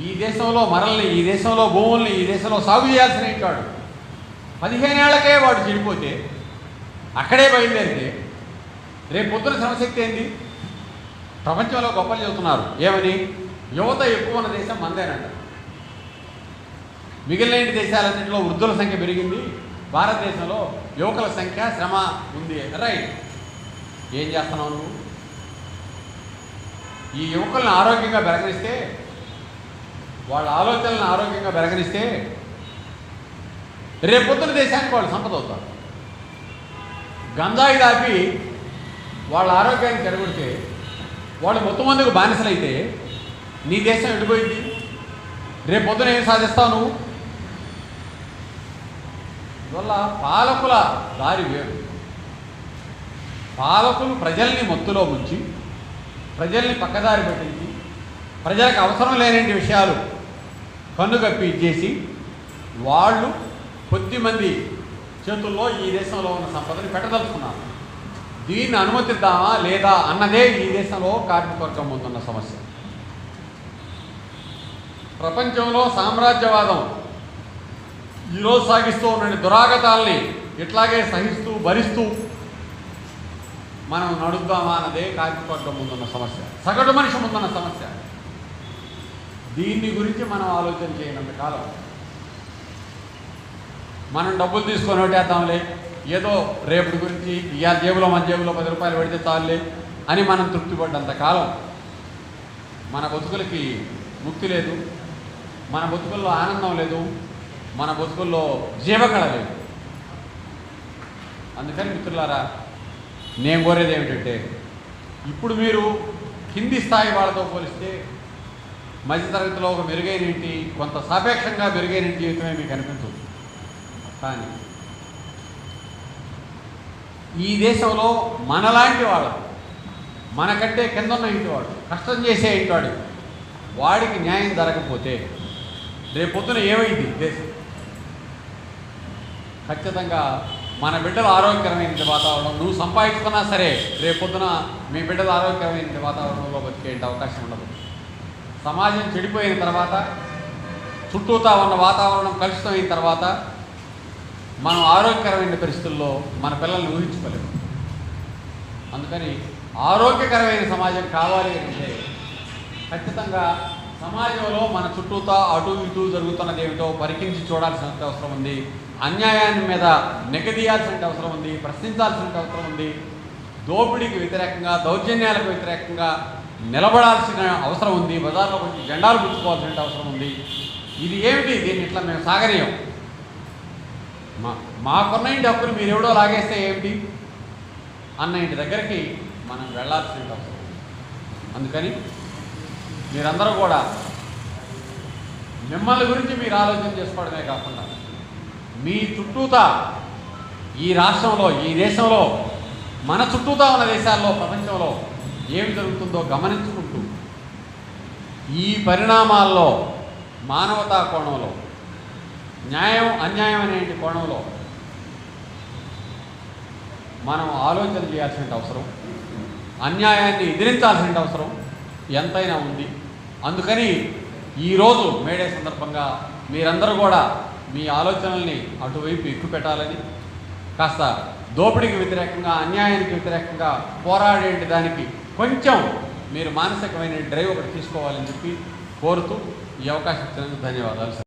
ఈ దేశంలో మరల్ని, ఈ దేశంలో భూముల్ని, ఈ దేశంలో సాగు చేయాల్సిన వాడు. 15 ఏళ్లకే వాడు చెడిపోతే, అక్కడే బయలుదేరితే రేపు పొద్దున శ్రమశక్తి ఏంది? ప్రపంచంలో గొప్పలు చెబుతున్నారు. ఏమని? యువత ఎక్కువ ఉన్న దేశం మందేనంట. మిగిలిన దేశాలన్నింటిలో వృద్ధుల సంఖ్య పెరిగింది, భారతదేశంలో యువకుల సంఖ్య శ్రమ ఉంది. రైట్. ఏం చేస్తున్నావు నువ్వు? ఈ యువకులను ఆరోగ్యంగా పెరగనిస్తే, వాళ్ళ ఆలోచనలను ఆరోగ్యంగా పెరగనిస్తే రేపు పొద్దున దేశానికి వాళ్ళు సంపద అవుతారు. గంజాయి దాపి వాళ్ళ ఆరోగ్యాన్ని చెడగొడితే, వాళ్ళు మొత్తం మందికి బానిసలైతే నీ దేశం ఎడిపోయింది. రేపు పొద్దున ఏం సాధిస్తావు నువ్వు? అందువల్ల పాలకుల దారి వేరు. పాలకులు ప్రజల్ని మత్తులో ముంచి, ప్రజల్ని పక్కదారి పట్టించి, ప్రజలకు అవసరం లేని విషయాలు కన్నుగప్పి ఇచ్చేసి, వాళ్ళు కొద్దిమంది చేతుల్లో ఈ దేశంలో ఉన్న సంపదని పెట్టదలుచుకున్నారు. దీన్ని అనుమతిద్దామా లేదా అన్నదే ఈ దేశంలో కార్మికవర్గం ముందున్న సమస్య. ప్రపంచంలో సామ్రాజ్యవాదం ఈరోజు సాగిస్తూ ఉన్న దురాగతాల్ని ఇట్లాగే సహిస్తూ భరిస్తూ మనం నడుద్దామా అన్నదే కార్మికవర్గం ముందున్న సమస్య, సగటు మనిషి ముందున్న సమస్య. దీన్ని గురించి మనం ఆలోచన చేయనంత కాలం మనం డబ్బులు తీసుకొని ఓటేద్దాంలే, ఏదో రేపటి గురించి ఇవాళ జేబులో మన జేబులో 10 రూపాయలు పెడితే చాలులే అని మనం తృప్తిపడ్డంత కాలం మన బతుకులకి ముక్తి లేదు, మన బతుకుల్లో ఆనందం లేదు, మన బతుకుల్లో జీవకళ లేదు. అందుకని మిత్రులారా, నేను కోరేది ఏమిటంటే, ఇప్పుడు మీరు కింది స్థాయి వాళ్ళతో పోలిస్తే మధ్యతరగతిలో ఒక మెరుగైన కొంత సాపేక్షంగా మెరుగైన జీవితమే మీకు అనిపించదు. కానీ ఈ దేశంలో మనలాంటి వాడు, మనకంటే కింద ఉన్న ఇంటివాడు, కష్టం చేసే ఇంటివాడు, వాడికి న్యాయం జరగకపోతే రేపొద్దున ఏమైంది దేశం? ఖచ్చితంగా మన బిడ్డల ఆరోగ్యకరమైన వాతావరణం నువ్వు సంపాదించుకున్నా సరే రేపొద్దున మీ బిడ్డల ఆరోగ్యకరమైన వాతావరణంలో బతికేంటి అవకాశం ఉండదు. సమాజం చెడిపోయిన తర్వాత, చుట్టూతా ఉన్న వాతావరణం కలుషితమైన తర్వాత మనం ఆరోగ్యకరమైన పరిస్థితుల్లో మన పిల్లల్ని ఊహించుకోలేము. అందుకని ఆరోగ్యకరమైన సమాజం కావాలి అంటే ఖచ్చితంగా సమాజంలో మన చుట్టూతా అటు ఇటు జరుగుతున్నది ఏమిటో పరికించి చూడాల్సిన అవసరం ఉంది. అన్యాయాన్ని మీద నెగదీయాల్సిన అవసరం ఉంది, ప్రశ్నించాల్సిన అవసరం ఉంది. దోపిడీకి వ్యతిరేకంగా, దౌర్జన్యాలకు వ్యతిరేకంగా నిలబడాల్సిన అవసరం ఉంది. బజార్లో కొంచెం జెండాలు గుర్తుకోవాల్సిన అవసరం ఉంది. ఇది ఏమిటి? దీన్ని ఇట్లా మేము సాగనీయం. మాకున్న ఇంటి హక్కులు మీరు ఎవడో లాగేస్తే ఏమిటి అన్న ఇంటి దగ్గరికి మనం వెళ్ళాల్సిన అవసరం ఉంది. అందుకని మీరందరూ కూడా మిమ్మల్ని గురించి మీరు ఆలోచన చేసుకోవడమే కాకుండా మీ చుట్టూతా ఈ రాష్ట్రంలో, ఈ దేశంలో, మన చుట్టూతా ఉన్న దేశాల్లో, ప్రపంచంలో ఏమి జరుగుతుందో గమనించుకుంటూ ఈ పరిణామాల్లో మానవతా కోణంలో, న్యాయం అన్యాయం అనే కోణంలో మనం ఆలోచన చేయాల్సిన అవసరం, అన్యాయాన్ని ఎదిరించాల్సిన అవసరం ఎంతైనా ఉంది. అందుకని ఈరోజు మేడే సందర్భంగా మీరందరూ కూడా మీ ఆలోచనల్ని అటువైపు ఎక్కువ పెట్టాలని, కాస్త దోపిడీకి వ్యతిరేకంగా, అన్యాయానికి వ్యతిరేకంగా పోరాడేటి దానికి కొంచెం మీరు మానసికమైన డ్రైవ్ ఒకటి తీసుకోవాలని చెప్పి కోరుతూ ఈ అవకాశం ఇచ్చినందుకు ధన్యవాదాలు.